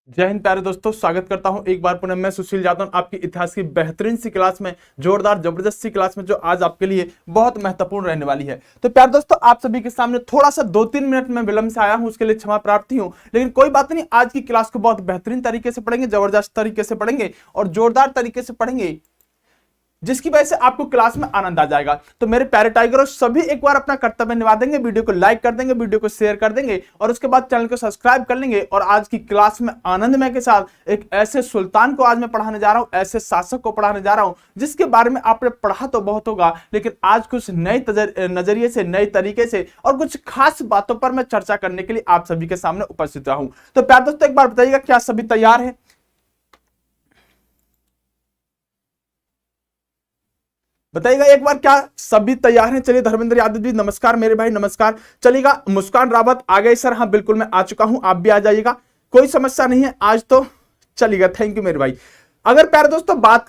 जय हिंद प्यारे दोस्तों, स्वागत करता हूं एक बार पुनः मैं सुशील यादव आपकी इतिहास की बेहतरीन सी क्लास में, जोरदार जबरदस्त सी क्लास में जो आज आपके लिए बहुत महत्वपूर्ण रहने वाली है। तो प्यारे दोस्तों, आप सभी के सामने थोड़ा सा 2-3 मिनट में विलंब से आया हूं, उसके लिए क्षमा प्रार्थी हूं, लेकिन कोई बात नहीं। आज की क्लास को बहुत बेहतरीन तरीके से पढ़ेंगे, जबरदस्त तरीके से पढ़ेंगे और जोरदार तरीके से पढ़ेंगे, जिसकी वजह से आपको क्लास में आनंद आ जाएगा। तो मेरे प्यारे टाइगरों, सभी एक बार अपना कर्तव्य निभा देंगे, वीडियो को लाइक कर देंगे, वीडियो को शेयर कर देंगे और उसके बाद चैनल को सब्सक्राइब कर लेंगे। और आज की क्लास में आनंदमय के साथ एक ऐसे सुल्तान को आज मैं पढ़ाने जा रहा हूं, ऐसे शासक को पढ़ाने जा रहा हूं जिसके बारे में आपने पढ़ा तो बहुत होगा, लेकिन आज कुछ नए नजरिए से, नए तरीके से और कुछ खास बातों पर मैं चर्चा करने के लिए आप सभी के सामने उपस्थित रहा हूं। तो प्यारे दोस्तों, एक बार बताइएगा, क्या सभी तैयार है? बताइएगा एक बार, क्या सभी तैयार हैं? चलिए, धर्मेंद्र यादव जी नमस्कार, मेरे भाई नमस्कार। चलिएगा, मुस्कान रावत आ गए सर। हाँ बिल्कुल, मैं आ चुका हूं, आप भी आ जाइएगा, कोई समस्या नहीं है आज तो। चलिएगा, थैंक यू मेरे भाई। अगर प्यारे दोस्तों बात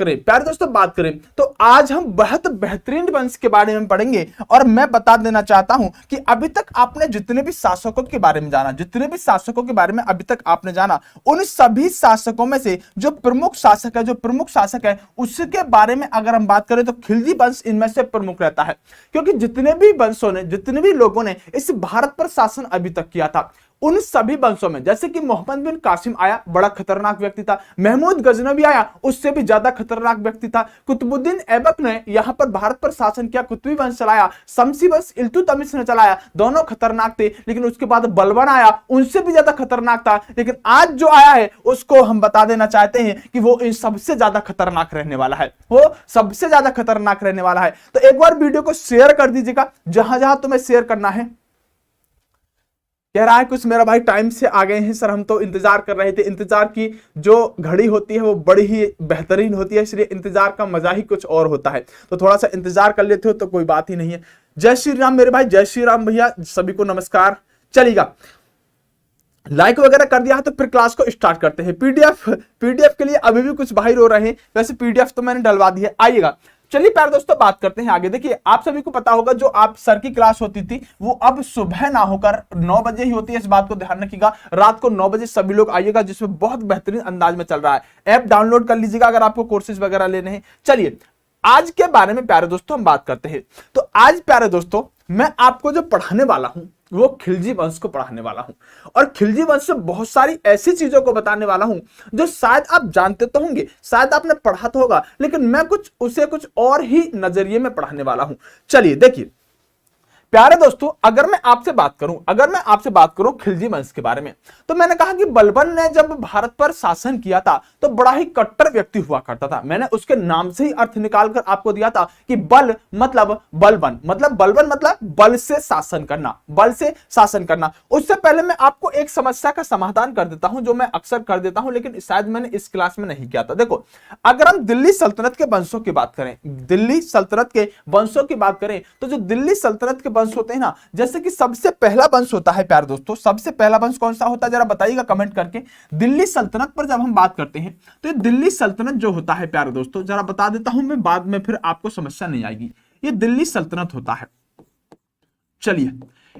करें तो आज हम बहुत बेहतरीन वंश के बारे में पढ़ेंगे। और मैं बता देना चाहता हूं कि अभी तक आपने जितने भी शासकों के बारे में जाना, जितने भी शासकों के बारे में अभी तक आपने जाना, उन सभी शासकों में से जो प्रमुख शासक है उसके बारे में अगर हम बात करें तो खिलजी वंश इनमें से प्रमुख रहता है। क्योंकि जितने भी वंशों ने, जितने भी लोगों ने इस भारत पर शासन अभी तक किया था, उन सभी वंशों में, जैसे कि मोहम्मद बिन कासिम आया, बड़ा खतरनाक व्यक्ति था। महमूद गजनवी आया, उससे भी ज्यादा खतरनाक व्यक्ति था। कुतुबुद्दीन ऐबक ने यहां पर भारत पर शासन किया, कुतुबी वंश चलाया। शमसी वंश इल्तुतमिश ने चलाया, दोनों खतरनाक थे। लेकिन उसके बाद बलबन आया, उनसे भी ज्यादा खतरनाक था। लेकिन आज जो आया है उसको हम बता देना चाहते हैं कि वो इन सबसे ज्यादा खतरनाक रहने वाला है, वो सबसे ज्यादा खतरनाक रहने वाला है। तो एक बार वीडियो को शेयर कर दीजिएगा, जहां जहां तुम्हें शेयर करना है। कह रहा है कुछ मेरा भाई, टाइम से आ गए हैं सर, हम तो इंतजार कर रहे थे। इंतजार की जो घड़ी होती है वो बड़ी ही बेहतरीन होती है, इसलिए इंतजार का मजा ही कुछ और होता है। तो थोड़ा सा इंतजार कर लेते हो तो कोई बात ही नहीं है। जय श्री राम मेरे भाई, जय श्री राम भैया, सभी को नमस्कार। चलिएगा, लाइक वगैरह कर दिया है तो फिर क्लास को स्टार्ट करते हैं। पीडीएफ के लिए अभी भी कुछ भाई रो रहे हैं, वैसे पीडीएफ तो मैंने डलवा दी है। आइएगा, चलिए प्यारे दोस्तों, बात करते हैं आगे। देखिए, आप सभी को पता होगा, जो आप सर की क्लास होती थी वो अब सुबह ना होकर 9 बजे ही होती है। इस बात को ध्यान रखिएगा, रात को 9 बजे सभी लोग आइएगा, जिसमें बहुत बेहतरीन अंदाज में चल रहा है। ऐप डाउनलोड कर लीजिएगा अगर आपको कोर्सेज वगैरह लेने हैं। चलिए, आज के बारे में प्यारे दोस्तों हम बात करते हैं। तो आज प्यारे दोस्तों, मैं आपको जो पढ़ाने वाला हूं वो खिलजी वंश को पढ़ाने वाला हूं। और खिलजी वंश से बहुत सारी ऐसी चीजों को बताने वाला हूं जो शायद आप जानते तो होंगे, शायद आपने पढ़ा तो होगा, लेकिन मैं कुछ और ही नजरिए में पढ़ाने वाला हूं। चलिए देखिए प्यारे दोस्तों, अगर मैं आपसे बात करूं खिलजी वंश के बारे में, तो मैंने कहा कि बलबन ने जब भारत पर शासन किया था तो बड़ा ही कट्टर व्यक्ति हुआ करता था। मैंने उसके नाम से ही अर्थ निकालकर आपको दिया था कि बल मतलब बलबन, मतलब बल से शासन करना, बल से शासन करना। उससे पहले मैं आपको एक समस्या का समाधान कर देता हूं, जो मैं अक्सर कर देता हूं, लेकिन शायद मैंने इस क्लास में नहीं किया था। देखो, अगर हम दिल्ली सल्तनत के वंशों की बात करें, दिल्ली सल्तनत के वंशों की बात करें, तो जो दिल्ली सल्तनत के वंश होते हैं ना, जैसे कि सबसे पहला वंश होता है प्यारे दोस्तों, सबसे पहला वंश कौन सा होता है जरा बताइएगा कमेंट करके। दिल्ली सल्तनत पर जब हम बात करते हैं तो ये दिल्ली सल्तनत जो होता है प्यारे दोस्तों, जरा बता देता हूं मैं, बाद में फिर आपको समस्या नहीं आएगी। ये दिल्ली सल्तनत होता है। चलिए,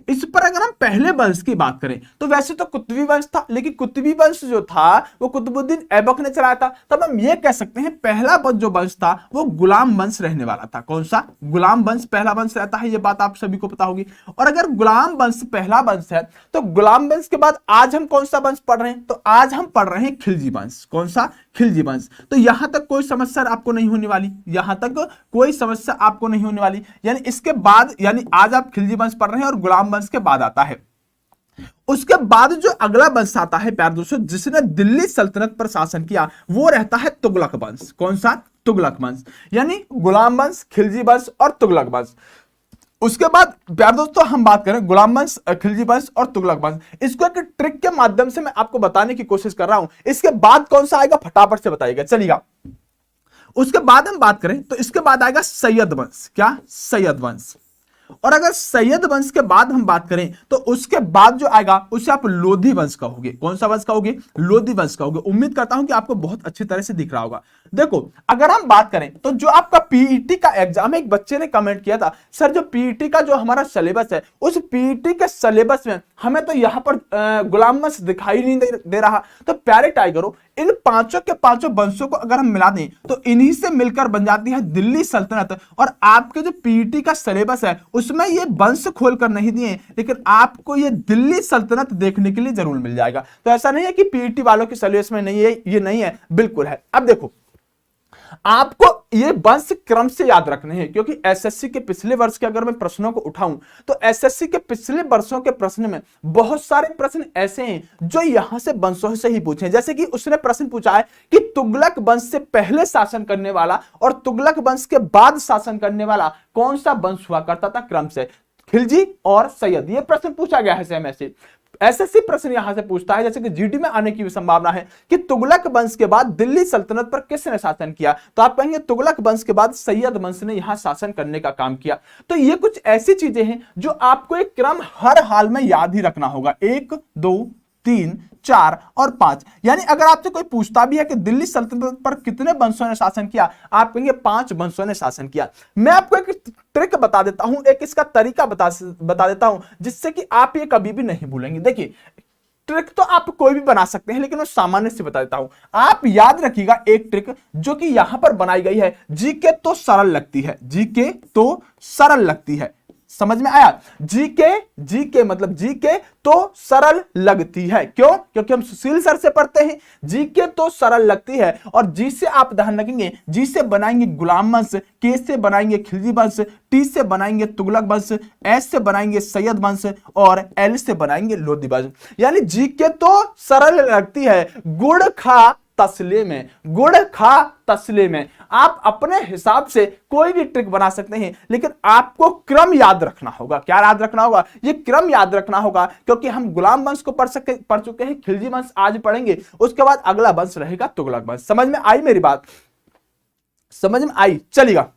इस पर अगर हम पहले वंश की बात करें तो वैसे तो कुतुबी वंश था, लेकिन कुतुबी वंश जो था वो कुतुबुद्दीन ऐबक ने चलाया था। तब हम ये कह सकते हैं पहला जो वंश था वो गुलाम वंश रहने वाला था। कौन सा? गुलाम वंश पहला वंश रहता है, ये बात आप सभी को पता होगी। और अगर गुलाम वंश पहला वंश है तो गुलाम वंश के बाद आज हम कौन सा वंश पढ़ रहे हैं? तो आज हम पढ़ रहे हैं खिलजी वंश। कौन सा? खिलजी वंश। तो यहां तक कोई समस्या आपको नहीं होने वाली, यहां तक कोई समस्या आपको नहीं होने वाली। यानी इसके बाद, यानी आज आप खिलजी वंश पढ़ रहे हैं और गुलाम वंश के बाद आता है, उसके बाद जो अगला वंश आता है प्यारे दोस्तों, जिसने दिल्ली सल्तनत पर शासन किया, वो रहता है तुगलक वंश। कौन सा? तुगलक वंश। यानी गुलाम वंश, खिलजी वंश और तुगलक वंश। उसके बाद प्यारे दोस्तों हम बात करें गुलाम वंश, खिलजी वंश और तुगलक वंश, इसको एक ट्रिक के माध्यम से मैं आपको बताने की कोशिश कर रहा हूं। इसके बाद कौन सा आएगा फटाफट से बताइएगा। चलिएगा, उसके बाद हम बात करें तो इसके बाद आएगा सैयद वंश। क्या? सैयद वंश। और अगर सैयद वंश के बाद हम बात करें तो उसके बाद जो आएगा उसे आप लोधी वंश कहोगे। कौन सा वंश कहोगे? लोधी वंश कहोगे। उम्मीद करता हूं कि आपको बहुत अच्छी तरह से दिख रहा होगा। देखो अगर हम बात करें तो जो आपका पीईटी का एग्जाम है, एक बच्चे ने कमेंट किया था सर जो पीईटी का जो हमारा सिलेबस है उस पीईटी के सिलेबस में हमें तो यहां पर गुलाम वंश दिखाई नहीं दे रहा। तो प्यारे टाइगरों, इन पांचों के पांचों वंशों को अगर हम मिला दें तो इन्हीं से मिलकर बन जाती है दिल्ली सल्तनत। और आपके जो पीईटी का सिलेबस है उसमें ये वंश खोलकर नहीं दिए, लेकिन आपको ये दिल्ली सल्तनत देखने के लिए जरूर मिल जाएगा। तो ऐसा नहीं है कि पीईटी वालों के सिलेबस में नहीं है, ये नहीं है, बिल्कुल है। अब देखो आपको ये वंश क्रम से याद रखने हैं, क्योंकि एसएससी के पिछले वर्ष के अगर मैं प्रश्नों को उठाऊं तो एसएससी के पिछले वर्षों के प्रश्न में बहुत सारे प्रश्न ऐसे हैं जो यहां से वंशों से ही पूछे। जैसे कि उसने प्रश्न पूछा है कि तुगलक वंश से पहले शासन करने वाला और तुगलक वंश के बाद शासन करने वाला कौन सा वंश हुआ करता था क्रम से? खिलजी और सैयद। ये प्रश्न पूछा गया है सेम ऐसे। एसएससी प्रश्न यहां से पूछता है, जैसे कि जीडी में आने की भी संभावना है, कि तुगलक वंश के बाद दिल्ली सल्तनत पर किसने शासन किया? तो आप कहेंगे तुगलक वंश के बाद सैयद वंश ने यहां शासन करने का काम किया। तो ये कुछ ऐसी चीजें हैं जो आपको एक क्रम हर हाल में याद ही रखना होगा। 1 2 3 4 और 5। यानी अगर आपसे कोई पूछता भी है कि दिल्ली सल्तनत पर कितने वंशों ने शासन किया, आप कहेंगे 5 वंशों ने शासन किया। मैं आपको एक ट्रिक बता देता हूं, एक इसका तरीका बता देता हूं जिससे कि आप ये कभी भी नहीं भूलेंगे। देखिए ट्रिक तो आप कोई भी बना सकते हैं, लेकिन मैं सामान्य से बता देता हूं। आप याद रखिएगा एक ट्रिक जो कि यहां पर बनाई गई है, जीके तो सरल लगती है, जीके तो सरल लगती है। समझ में आया? जीके मतलब जीके तो सरल लगती है। क्यों? क्योंकि हम सुशील सर से पढ़ते हैं। जीके तो सरल लगती है, और जी से आप ध्यान रखेंगे, जी से बनाएंगे गुलाम वंश, के से बनाएंगे खिलजी वंश, टी से बनाएंगे तुगलक वंश, एस से बनाएंगे सैयद वंश और एल से बनाएंगे लोधी वंश। यानी जीके तो सरल लगती है, गुड़ खा तसले में, गुड़ खा तसले में। आप अपने हिसाब से कोई भी ट्रिक बना सकते हैं, लेकिन आपको क्रम याद रखना होगा। क्या याद रखना होगा? ये क्रम याद रखना होगा, क्योंकि हम गुलाम वंश को पढ़ चुके हैं, खिलजी वंश आज पढ़ेंगे, उसके बाद अगला वंश रहेगा तुगलक वंश। समझ में आई मेरी बात? समझ में आई? चलिएगा।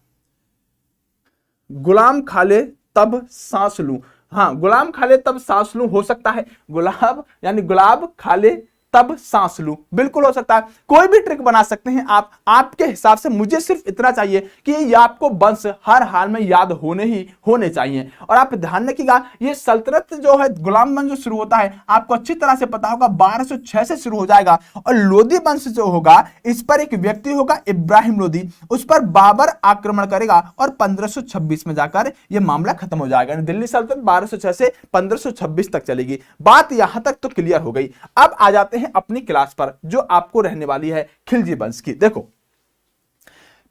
गुलाम खा ले तब सांस लूं। हाँ, गुलाम खा ले तब सांस लूं हो सकता है। गुलाब यानी गुलाब खा ले तब सांस लूं, बिल्कुल हो सकता है। कोई भी ट्रिक बना सकते हैं आप, आपके हिसाब से। मुझे सिर्फ इतना चाहिए कि ये आपको वंश हर हाल में याद होने चाहिए। और आप ध्यान रखिएगा, ये सल्तनत जो है, गुलाम वंश जो शुरू होता है, आपको अच्छी तरह से पता होगा 1206 से शुरू हो जाएगा। और लोधी वंश जो होगा, इस पर एक व्यक्ति होगा इब्राहिम लोधी, उस पर बाबर आक्रमण करेगा और 1526 में जाकर यह मामला खत्म हो जाएगा। दिल्ली सल्तनत 1206 से 1526 तक चलेगी। बात यहां तक तो क्लियर हो गई। अब आ जाते हैं अपनी क्लास पर, जो आपको रहने वाली है खिलजी वंश की। देखो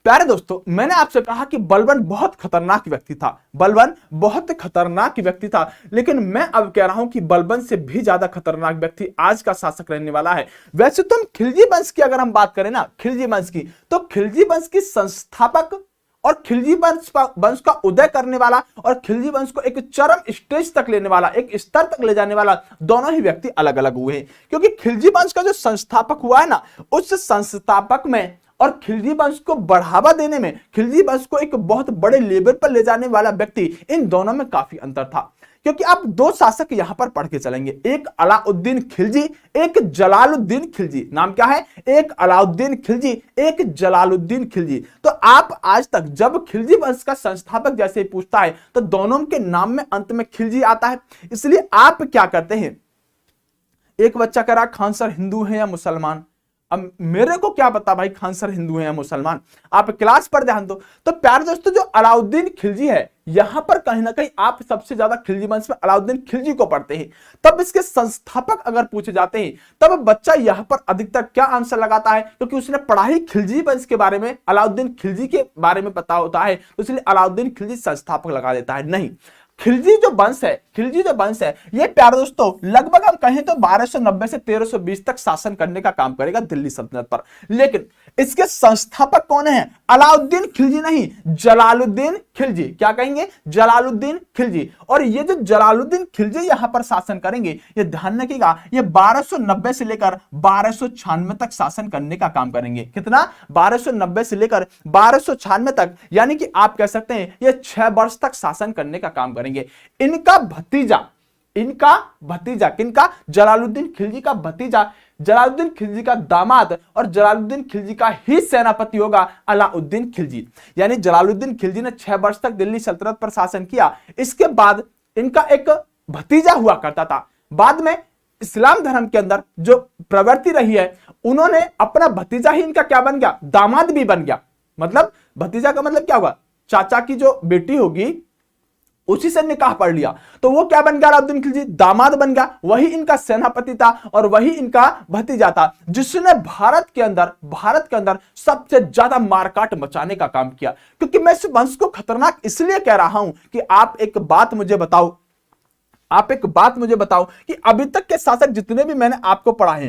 प्यारे दोस्तों, मैंने आपसे कहा कि बलबन बहुत खतरनाक व्यक्ति था, बलबन बहुत खतरनाक व्यक्ति था, लेकिन मैं अब कह रहा हूं कि बलबन से भी ज्यादा खतरनाक व्यक्ति आज का शासक रहने वाला है। वैसे तो हम खिलजी वंश की अगर हम बात करें ना, खिलजी वंश की, तो खिलजी वंश की संस्थापक और खिलजी वंश का उदय करने वाला और खिलजी वंश को एक चरम स्टेज तक लेने वाला, एक स्तर तक ले जाने वाला, दोनों ही व्यक्ति अलग अलग हुए हैं। क्योंकि खिलजी वंश का जो संस्थापक हुआ है ना, उस संस्थापक में और खिलजी वंश को बढ़ावा देने में, खिलजी वंश को एक बहुत बड़े लेवल पर ले जाने वाला व्यक्ति, इन दोनों में काफी अंतर था। क्योंकि आप 2 शासक यहां पर पढ़ के चलेंगे, एक अलाउद्दीन खिलजी, एक जलालुद्दीन खिलजी। नाम क्या है? एक अलाउद्दीन खिलजी, एक जलालुद्दीन खिलजी। तो आप आज तक जब खिलजी वंश का संस्थापक जैसे पूछता है तो दोनों के नाम में अंत में खिलजी आता है। इसलिए आप क्या करते हैं, एक बच्चा कह रहा खान सर हिंदू है या मुसलमान। अब मेरे को क्या पता भाई खान सर हिंदू हैं या मुसलमान, आप क्लास पर ध्यान दो। तो प्यारे दोस्तों, जो अलाउद्दीन खिलजी है, यहां पर कहीं ना कहीं आप सबसे ज्यादा खिलजी वंश में अलाउद्दीन खिलजी को पढ़ते हैं। तब इसके संस्थापक अगर पूछे जाते हैं, तब बच्चा यहां पर अधिकतर क्या आंसर लगाता है, क्योंकि उसने पढ़ाई खिलजी वंश के बारे में, अलाउद्दीन खिलजी के बारे में पता होता है, तो इसलिए अलाउद्दीन खिलजी संस्थापक लगा देता है। नहीं, खिलजी जो वंश है, ये प्यारे दोस्तों लगभग हम कहें तो 1290 से 1320 तक शासन करने का काम करेगा दिल्ली सल्तनत पर। लेकिन इसके संस्थापक कौन है? अलाउद्दीन खिलजी नहीं, जलालुद्दीन खिलजी, क्या कहेंगे, जलालुद्दीन खिलजी। और ये जो जलालुद्दीन खिलजी यहां पर शासन करेंगे, ये ध्यान रखिएगा, ये 1290 से लेकर 1296 तक शासन करने का काम करेंगे। कितना, 1290 से लेकर 1296 तक, यानी कि आप कह सकते हैं ये 6 वर्ष तक शासन करने का काम करेंगे। इनका भतीजा किनका, जलालुद्दीन खिलजी का भतीजा, जलालुद्दीन खिलजी का दामाद और जलालुद्दीन खिलजी का ही सेनापति होगा अलाउद्दीन खिलजी। यानी जलालुद्दीन खिलजी ने 6 वर्ष तक दिल्ली सल्तनत पर शासन किया। इसके बाद इनका एक भतीजा हुआ करता था। बाद में इस्लाम धर्म के अंदर जो प्रवृत्ति रही है, उन्होंने अपना भतीजा ही इनका क्या बन गया, दामाद भी बन गया। मतलब भतीजा का मतलब क्या होगा, चाचा की जो बेटी होगी उसी से निकाह पढ़ लिया, तो वो क्या बन गया, अलाउद्दीन खिलजी दामाद बन गया। वही इनका सेनापति था और वही इनका भतीजा था, जिसने भारत के अंदर सबसे ज्यादा मारकाट मचाने का काम किया। क्योंकि मैं इस वंश को खतरनाक इसलिए कह रहा हूं कि आप एक बात मुझे बताओ कि अभी तक के शासक जितने भी मैंने आपको पढ़ाए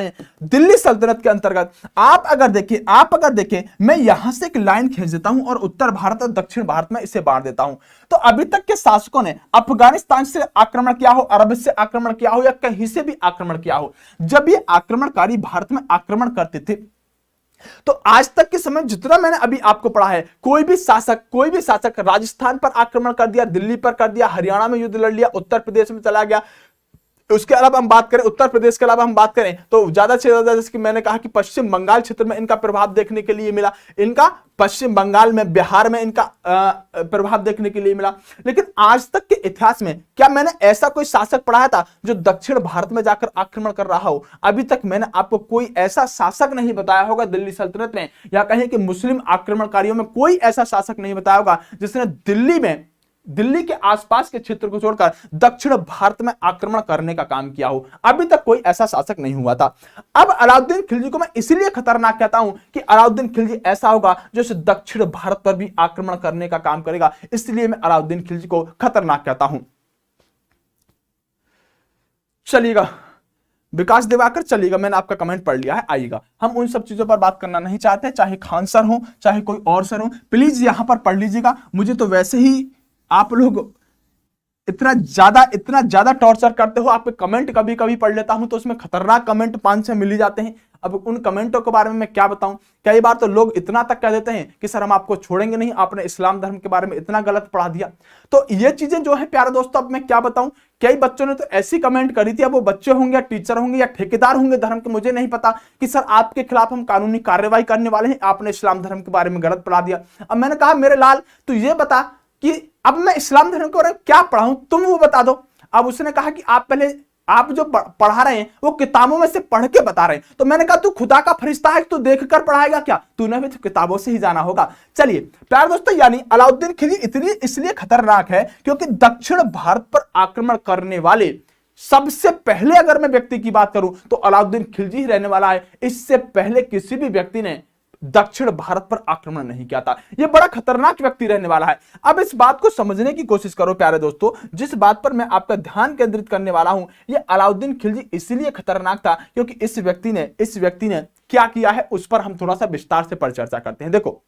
हैं, दिल्ली सल्तनत के अंतर्गत, आप अगर देखें, मैं यहां से एक लाइन खींच देता हूं और उत्तर भारत और दक्षिण भारत में इसे बांट देता हूं, तो अभी तक के शासकों ने अफगानिस्तान से आक्रमण किया हो, अरब से आक्रमण किया हो या कहीं से भी आक्रमण किया हो, जब ये आक्रमणकारी भारत में आक्रमण करते थे, तो आज तक के समय जितना मैंने अभी आपको पढ़ा है, कोई भी शासक राजस्थान पर आक्रमण कर दिया, दिल्ली पर कर दिया, हरियाणा में युद्ध लड़ लिया, उत्तर प्रदेश में चला गया, उसके अलावा हम बात करें उत्तर प्रदेश के अलावा हम बात करें तो ज्यादा से ज्यादा, जैसे कि मैंने कहा कि पश्चिम बंगाल क्षेत्र में इनका प्रभाव देखने के लिए मिला, इनका पश्चिम बंगाल में, बिहार में इनका प्रभाव देखने के लिए मिला। लेकिन आज तक के इतिहास में क्या मैंने ऐसा कोई शासक पढ़ाया था जो दक्षिण भारत में जाकर आक्रमण कर रहा हो? अभी तक मैंने आपको कोई ऐसा शासक नहीं बताया होगा दिल्ली सल्तनत में, या कहें कि मुस्लिम आक्रमणकारियों में कोई ऐसा शासक नहीं बताया होगा जिसने दिल्ली के आसपास के क्षेत्र को छोड़कर दक्षिण भारत में आक्रमण करने का काम किया हो। अभी तक कोई ऐसा शासक नहीं हुआ था। अब अलाउद्दीन खिलजी को मैं इसलिए खतरनाक कहता हूं कि अलाउद्दीन खिलजी ऐसा होगा जो दक्षिण भारत पर भी आक्रमण करने का काम करेगा, इसलिए मैं अलाउद्दीन खिलजी को खतरनाक कहता हूं। चलिएगा विकास दिवाकर, चलिएगा, मैंने आपका कमेंट पढ़ लिया है, आइएगा। हम उन सब चीजों पर बात करना नहीं चाहते, चाहे खान सर हो चाहे कोई और सर हो, प्लीज यहां पर पढ़ लीजिएगा। मुझे तो वैसे ही आप लोग इतना ज्यादा टॉर्चर करते हो, आपके कमेंट कभी कभी पढ़ लेता हूं तो उसमें खतरनाक कमेंट 5-6 मिल ही जाते हैं। अब उन कमेंटों के बारे में मैं क्या बताऊं, कई बार तो लोग इतना तक कह देते हैं कि सर हम आपको छोड़ेंगे नहीं, आपने इस्लाम धर्म के बारे में इतना गलत पढ़ा दिया। तो ये चीजें जो है प्यारे दोस्तों, अब मैं क्या बताऊं, कई बच्चों ने तो ऐसी कमेंट करी थी, अब वो बच्चे होंगे या टीचर होंगे या ठेकेदार होंगे धर्म के, मुझे नहीं पता, कि सर आपके खिलाफ हम कानूनी कार्रवाई करने वाले हैं, आपने इस्लाम धर्म के बारे में गलत पढ़ा दिया। अब मैंने कहा मेरे लाल तू ये बता कि अब मैं इस्लाम धर्म के बारे में क्या पढ़ाऊं, तुम वो बता दो। अब उसने कहा कि आप जो पढ़ा रहे हैं वो किताबों में से पढ़ के बता रहे हैं। तो मैंने कहा तू खुदा का फरिश्ता है, तू देख कर पढ़ाएगा क्या, तूने भी तो किताबों से ही जाना होगा। चलिए प्यारे दोस्तों, यानी अलाउद्दीन खिलजी इतनी इसलिए खतरनाक है क्योंकि दक्षिण भारत पर आक्रमण करने वाले सबसे पहले अगर मैं व्यक्ति की बात करूं तो अलाउद्दीन खिलजी ही रहने वाला है। इससे पहले किसी भी व्यक्ति ने दक्षिण भारत पर आक्रमण नहीं किया था। यह बड़ा खतरनाक व्यक्ति रहने वाला है। अब इस बात को समझने की कोशिश करो प्यारे दोस्तों, जिस बात पर मैं आपका ध्यान केंद्रित करने वाला हूं, यह अलाउद्दीन खिलजी इसलिए खतरनाक था क्योंकि इस व्यक्ति ने क्या किया है उस पर हम थोड़ा सा विस्तार से पर चर्चा करते हैं। देखो,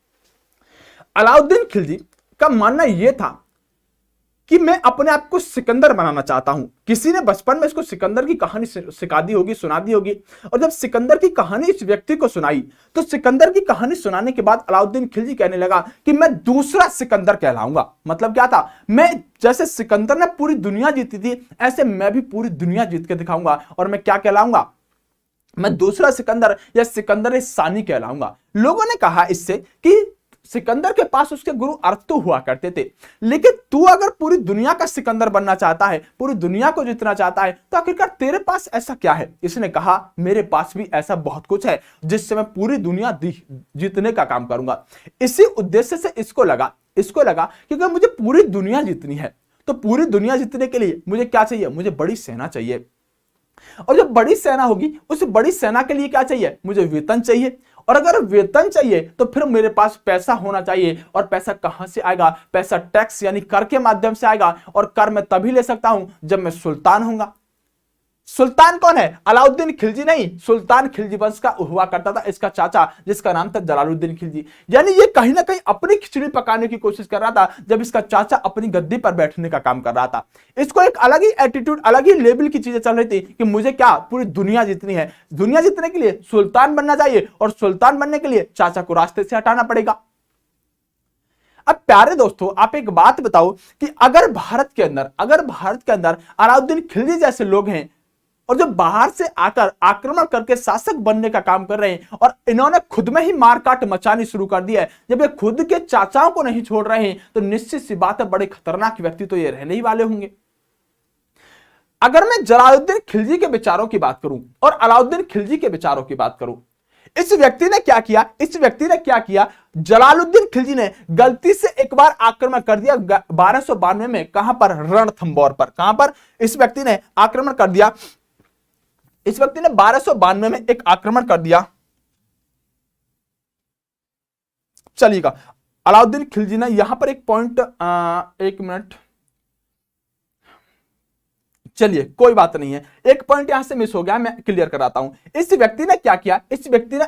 अलाउद्दीन खिलजी का मानना यह था कि मैं अपने आप को सिकंदर बनाना चाहता हूं। किसी ने बचपन में इसको सिकंदर की कहानी सिखा दी होगी, सुना दी होगी, और जब सिकंदर की कहानी इस व्यक्ति को सुनाई तो सिकंदर की कहानी सुनाने के बाद अलाउद्दीन खिलजी कहने लगा कि मैं दूसरा सिकंदर कहलाऊंगा। मतलब क्या था, मैं जैसे सिकंदर ने पूरी दुनिया जीती थी ऐसे मैं भी पूरी दुनिया जीत के दिखाऊंगा, और मैं क्या कहलाऊंगा, मैं दूसरा सिकंदर या सिकंदर सानी कहलाऊंगा। लोगों ने कहा इससे कि सिकंदर के पास उसके गुरु अरतु हुआ करते थे, लेकिन तू अगर पूरी दुनिया का सिकंदर बनना चाहता है, पूरी दुनिया को जीतना चाहता है, तो आखिरकार तेरे पास ऐसा क्या है? इसने कहा मेरे पास भी ऐसा बहुत कुछ है जिससे मैं पूरी दुनिया जीतने का काम करूंगा। इसी उद्देश्य से इसको लगा कि अगर मुझे पूरी दुनिया जीतनी है तो पूरी दुनिया जीतने के लिए मुझे क्या चाहिए, मुझे बड़ी सेना चाहिए, और जब बड़ी सेना होगी उस बड़ी सेना के लिए क्या चाहिए, मुझे वेतन चाहिए, और अगर वेतन चाहिए तो फिर मेरे पास पैसा होना चाहिए। और पैसा कहां से आएगा? पैसा टैक्स यानी कर के माध्यम से आएगा, और कर मैं तभी ले सकता हूं जब मैं सुल्तान होऊंगा। सुल्तान कौन है? अलाउद्दीन खिलजी नहीं, सुल्तान खिलजी वंश का हुआ करता था इसका चाचा, जिसका नाम था जलालुद्दीन खिलजी। यानी ये कहीं ना कहीं अपनी खिचड़ी पकाने की कोशिश कर रहा था जब इसका चाचा अपनी गद्दी पर बैठने का काम कर रहा था। इसको एक अलग ही एटीट्यूड, अलग ही लेवल की चीजें चल रही थी कि मुझे क्या पूरी दुनिया जीतनी है, दुनिया जीतने के लिए सुल्तान बनना चाहिए और सुल्तान बनने के लिए चाचा को रास्ते से हटाना पड़ेगा। अब प्यारे दोस्तों, आप एक बात बताओ कि अगर भारत के अंदर अलाउद्दीन खिलजी जैसे लोग हैं और जो बाहर से आकर आक्रमण करके शासक बनने का काम कर रहे हैं और इन्होंने खुद में ही मारकाट मचानी शुरू कर दी है, जब ये खुद के चाचाओं को नहीं छोड़ रहे हैं तो निश्चित सी बात है बड़े खतरनाक व्यक्ति तो ये रहने ही वाले होंगे। अगर मैं जलालुद्दीन खिलजी के विचारों की बात करूं और अलाउद्दीन खिलजी के विचारों की बात करूं, इस व्यक्ति ने क्या किया, जलालुद्दीन खिलजी ने गलती से एक बार आक्रमण कर दिया 1292 में। कहां पर? रणथंबोर पर। कहां पर इस व्यक्ति ने आक्रमण कर दिया? इस व्यक्ति ने 1292 में एक आक्रमण कर दिया। चलिएगा, अलाउद्दीन खिलजी ने यहां पर एक पॉइंट, एक मिनट, चलिए कोई बात नहीं है, एक पॉइंट यहां से मिस हो गया, मैं क्लियर कराता हूं। इस व्यक्ति ने क्या किया? इस व्यक्ति ने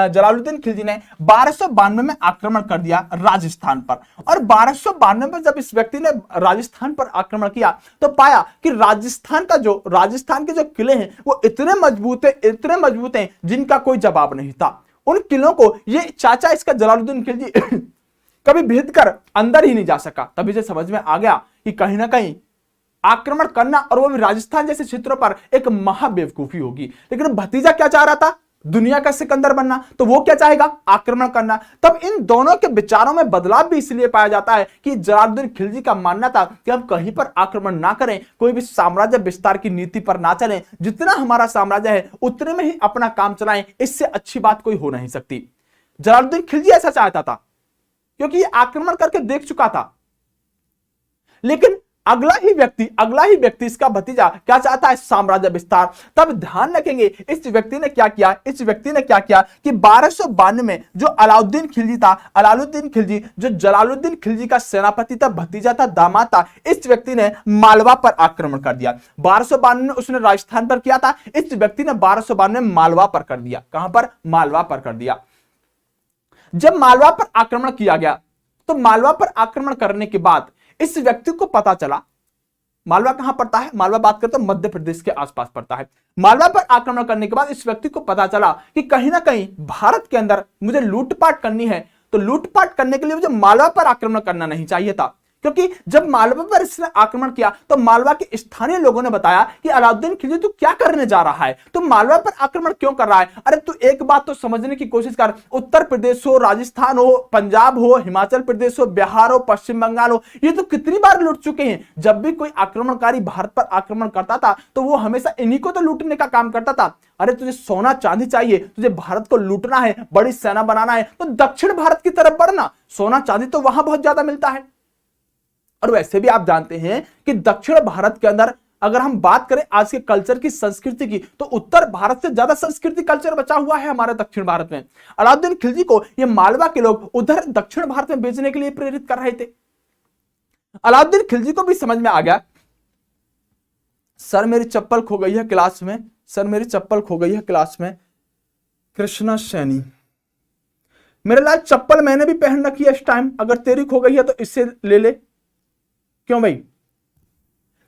जलालुद्दीन खिलजी ने 1292 में आक्रमण कर दिया राजस्थान पर। और 1292 में जब इस व्यक्ति ने राजस्थान पर आक्रमण किया तो पाया कि राजस्थान के जो किले हैं वो इतने मजबूत हैं जिनका कोई जवाब नहीं था। उन किलों को ये चाचा इसका जलालुद्दीन खिलजी कभी भेद कर अंदर ही नहीं जा सका। तभी से समझ में आ गया कि कहीं ना कहीं आक्रमण करना, और वो भी राजस्थान जैसे क्षेत्रों पर, एक महाबेवकूफी होगी। लेकिन भतीजा क्या चाह रहा था? दुनिया का सिकंदर बनना। तो वो क्या चाहेगा? आक्रमण करना। तब इन दोनों के विचारों में बदलाव भी इसलिए पाया जाता है कि जलालुद्दीन खिलजी का मानना था कि हम कहीं पर आक्रमण ना करें, कोई भी साम्राज्य विस्तार की नीति पर ना चलें, जितना हमारा साम्राज्य है उतने में ही अपना काम चलाएं, इससे अच्छी बात कोई हो नहीं सकती। जलालुद्दीन खिलजी ऐसा चाहता था क्योंकि ये आक्रमण करके देख चुका था। लेकिन अगला ही व्यक्ति इसका भतीजा क्या चाहता है? साम्राज्य विस्तार। तब ध्यान रखेंगे इस व्यक्ति ने क्या किया कि 1292 में जो अलाउद्दीन खिलजी जो जलालुद्दीन खिलजी का सेनापति था, भतीजा था, दामाद था, इस व्यक्ति ने मालवा पर आक्रमण कर दिया। 1292 में उसने राजस्थान पर किया था, इस व्यक्ति ने 1292 में मालवा पर कर दिया। कहां पर? मालवा पर कर दिया। जब मालवा पर आक्रमण किया गया तो मालवा पर आक्रमण करने के बाद इस व्यक्ति को पता चला, मालवा कहां पड़ता है? मालवा बात करते हैं मध्य प्रदेश के आसपास पड़ता है। मालवा पर आक्रमण करने के बाद इस व्यक्ति को पता चला कि कहीं ना कहीं भारत के अंदर मुझे लूटपाट करनी है, तो लूटपाट करने के लिए मुझे मालवा पर आक्रमण करना नहीं चाहिए था। क्योंकि जब मालवा पर इसने आक्रमण किया तो मालवा के स्थानीय लोगों ने बताया कि अलाउद्दीन खिलजी तू क्या करने जा रहा है, तू मालवा पर आक्रमण क्यों कर रहा है? अरे तू एक बात तो समझने की कोशिश कर, उत्तर प्रदेश हो, राजस्थान हो, पंजाब हो, हिमाचल प्रदेश हो, बिहार हो, पश्चिम बंगाल हो, ये तो कितनी बार लूट चुके हैं। जब भी कोई आक्रमणकारी भारत पर आक्रमण करता था तो वो हमेशा इन्हीं को तो लूटने का काम करता था। अरे तुझे सोना चांदी चाहिए, तुझे भारत को लूटना है, बड़ी सेना बनाना है, तो दक्षिण भारत की तरफ बढ़ना, सोना चांदी तो वहां बहुत ज्यादा मिलता है। और वैसे भी आप जानते हैं कि दक्षिण भारत के अंदर अगर हम बात करें आज के कल्चर की, संस्कृति की, तो उत्तर भारत से ज्यादा संस्कृति कल्चर बचा हुआ है हमारे दक्षिण भारत में। अलाउद्दीन खिलजी को ये मालवा के लोग उधर दक्षिण भारत में बेचने के लिए प्रेरित कर रहे थे। अलाउद्दीन खिलजी को भी समझ में आ गया, सर मेरी चप्पल खो गई है क्लास में, कृष्णा सैनी, मेरे लाल चप्पल मैंने भी पहन रखी है इस टाइम, अगर तेरी खो गई है तो इससे ले ले। क्यों भाई,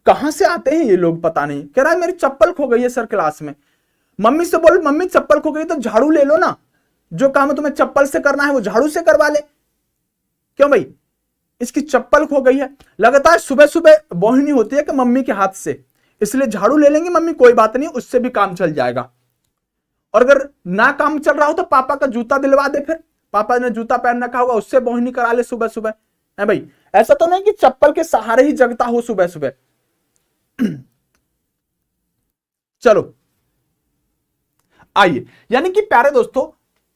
कहां से आते हैं ये लोग पता नहीं। कह रहा है मेरी चप्पल खो गई है सर क्लास में। मम्मी से बोल, मम्मी चप्पल खो गई तो झाड़ू ले लो ना, जो काम तुम्हें चप्पल से करना है वो झाड़ू से करवा ले। क्यों भाई, इसकी चप्पल खो गई है, लगातार सुबह सुबह बोहनी होती है कि मम्मी के हाथ से, इसलिए झाड़ू ले लेंगे मम्मी, कोई बात नहीं, उससे भी काम चल जाएगा। और अगर ना काम चल रहा हो तो पापा का जूता दिलवा दे, फिर पापा ने जूता पहन रखा होगा उससे बोहनी करा ले सुबह सुबह। है भाई, ऐसा तो नहीं कि चप्पल के सहारे ही जगता हो सुबह सुबह। चलो आइए, यानी कि प्यारे दोस्तों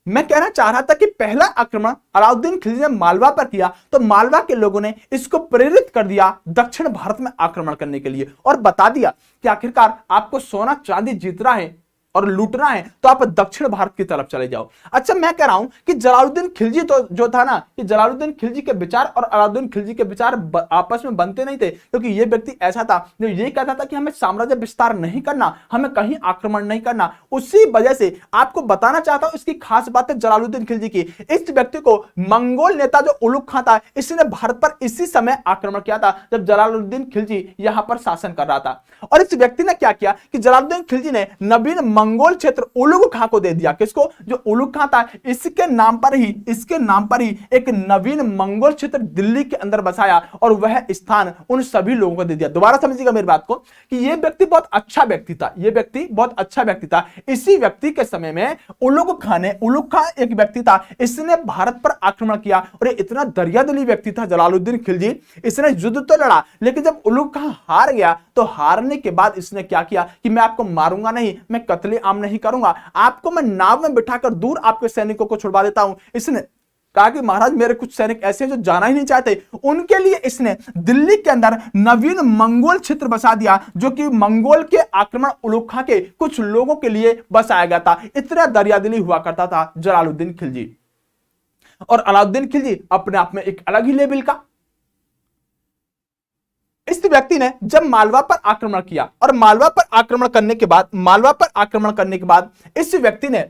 मैं कहना चाह रहा था कि पहला आक्रमण अलाउद्दीन खिलजी ने मालवा पर किया तो मालवा के लोगों ने इसको प्रेरित कर दिया दक्षिण भारत में आक्रमण करने के लिए और बता दिया कि आखिरकार आपको सोना चांदी जीतना है और लूटना है तो आप दक्षिण भारत की तरफ चले जाओ। अच्छा, मैं कह रहा हूं कि जलालुद्दीन खिलजी तो जो था ना, कि जलालुद्दीन खिलजी के विचार और अलाउद्दीन खिलजी के विचार आपस में बनते नहीं थे, क्योंकि ये व्यक्ति ऐसा था जो ये कहता था कि हमें साम्राज्य विस्तार नहीं करना, हमें कहीं आक्रमण नहीं करना। उसी वजह से आपको बताना चाहता हूं इसकी खास बात है जलालुद्दीन खिलजी की। इस व्यक्ति को मंगोल नेता जो उलुग खां था, इसने भारत पर इसी समय आक्रमण किया था जब जलालुद्दीन खिलजी यहां पर शासन कर रहा था। और इस व्यक्ति ने क्या किया कि जलालुद्दीन खिलजी ने नवीन मंगोल क्षेत्र उलुग खां को दे दिया। किसको? जो उलुग खां था, इसके नाम पर ही एक नवीन मंगोल क्षेत्र दिल्ली के अंदर बसाया और वह स्थान उन सभी लोगों को दे दिया। दोबारा समझिएगा मेरी बात को कि यह व्यक्ति बहुत अच्छा व्यक्ति था। इसी व्यक्ति के समय में उलुग खां एक व्यक्ति था, इसने भारत पर आक्रमण किया और इतना दरियादिली व्यक्ति था जलालुद्दीन खिलजी। इसने युद्ध तो लड़ा, लेकिन जब उलुग खां हार गया तो हारने के बाद इसने क्या किया कि मैं आपको मारूंगा नहीं, मैं कत्ले आम नहीं करूंगा, आपको मैं नाव में बिठाकर दूर आपके सैनिकों को छुड़वा देता हूं। इसने कहा कि महाराज मेरे कुछ सैनिक ऐसे हैं जो जाना ही नहीं चाहते, उनके लिए इसने दिल्ली के अंदर नवीन मंगोल क्षेत्र बसा दिया, जो कि मंगोल के आक्रमण उलुग खां के कुछ लोगों के लिए बसाया गया था। इतना दरियादिली हुआ करता था जलालुद्दीन खिलजी। और अलाउद्दीन खिलजी अपने आप में एक अलग ही लेवल का। इस व्यक्ति ने जब मालवा पर आक्रमण किया और मालवा पर आक्रमण करने के बाद इस व्यक्ति ने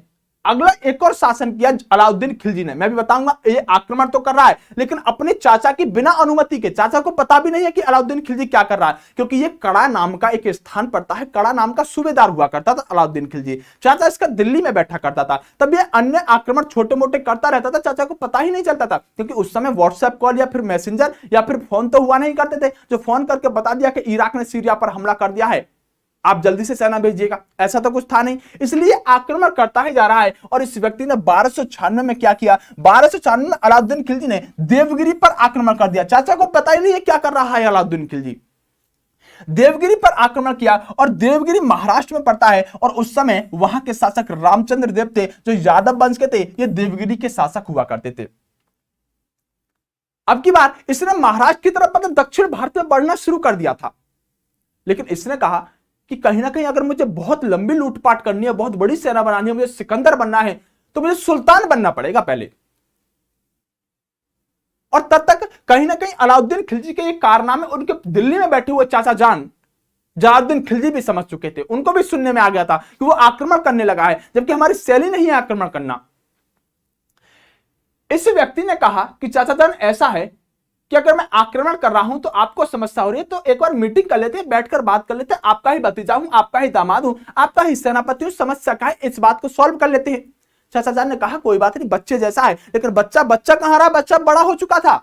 अगला एक और शासन किया अलाउद्दीन खिलजी ने। मैं भी बताऊंगा, ये आक्रमण तो कर रहा है लेकिन अपने चाचा की बिना अनुमति के, चाचा को पता भी नहीं है कि अलाउद्दीन खिलजी क्या कर रहा है, क्योंकि ये कड़ा नाम का एक स्थान पड़ता है, कड़ा नाम का सूबेदार हुआ करता था अलाउद्दीन खिलजी। चाचा इसका दिल्ली में बैठा करता था, तब ये अन्य आक्रमण छोटे मोटे करता रहता था, चाचा को पता ही नहीं चलता था, क्योंकि उस समय व्हाट्सएप कॉल या फिर मैसेंजर या फिर फोन तो हुआ नहीं करते थे जो फोन करके बता दिया कि इराक ने सीरिया पर हमला कर दिया है, आप जल्दी से सेना भेजिएगा, ऐसा तो कुछ था नहीं। इसलिए आक्रमण करता ही जा रहा है। और इस व्यक्ति ने 1296 में क्या किया, 1296 में अलाउद्दीन खिलजी ने देवगिरी पर आक्रमण कर दिया। चाचा को पता ही नहीं है क्या कर रहा है अलाउद्दीन खिलजी। देवगिरी पर आक्रमण किया और देवगिरी महाराष्ट्र में पड़ता है और उस समय वहां के शासक रामचंद्र देव थे जो यादव वंश के थे, ये देवगिरी के शासक हुआ करते थे। अब की बार इसने महाराष्ट्र की तरफ मतलब दक्षिण भारत में बढ़ना शुरू कर दिया था, लेकिन इसने कहा कि कहीं ना कहीं अगर मुझे बहुत लंबी लूटपाट करनी है, बहुत बड़ी सेना बनानी है, मुझे सिकंदर बनना है, तो मुझे सुल्तान बनना पड़ेगा पहले। और तब तक कहीं ना कहीं अलाउद्दीन खिलजी के ये कारनामे उनके दिल्ली में बैठे हुए चाचा जान जलालुद्दीन खिलजी भी समझ चुके थे, उनको भी सुनने में आ गया था कि वो आक्रमण करने लगा है, जबकि हमारी शैली नहीं है आक्रमण करना। इस व्यक्ति ने कहा कि चाचा जान ऐसा है कि अगर मैं आक्रमण कर रहा हूं तो आपको समस्या हो रही है, तो एक बार मीटिंग कर लेते हैं, बैठकर बात कर लेते हैं, आपका ही भतीजा हूं, आपका ही दामाद हूं, आपका ही सेनापति हूं, समस्या का है, इस बात को सॉल्व कर लेते हैं। चाचा जान ने कहा कोई बात नहीं, बच्चे जैसा है, लेकिन बच्चा कहां रहा, बच्चा बड़ा हो चुका था।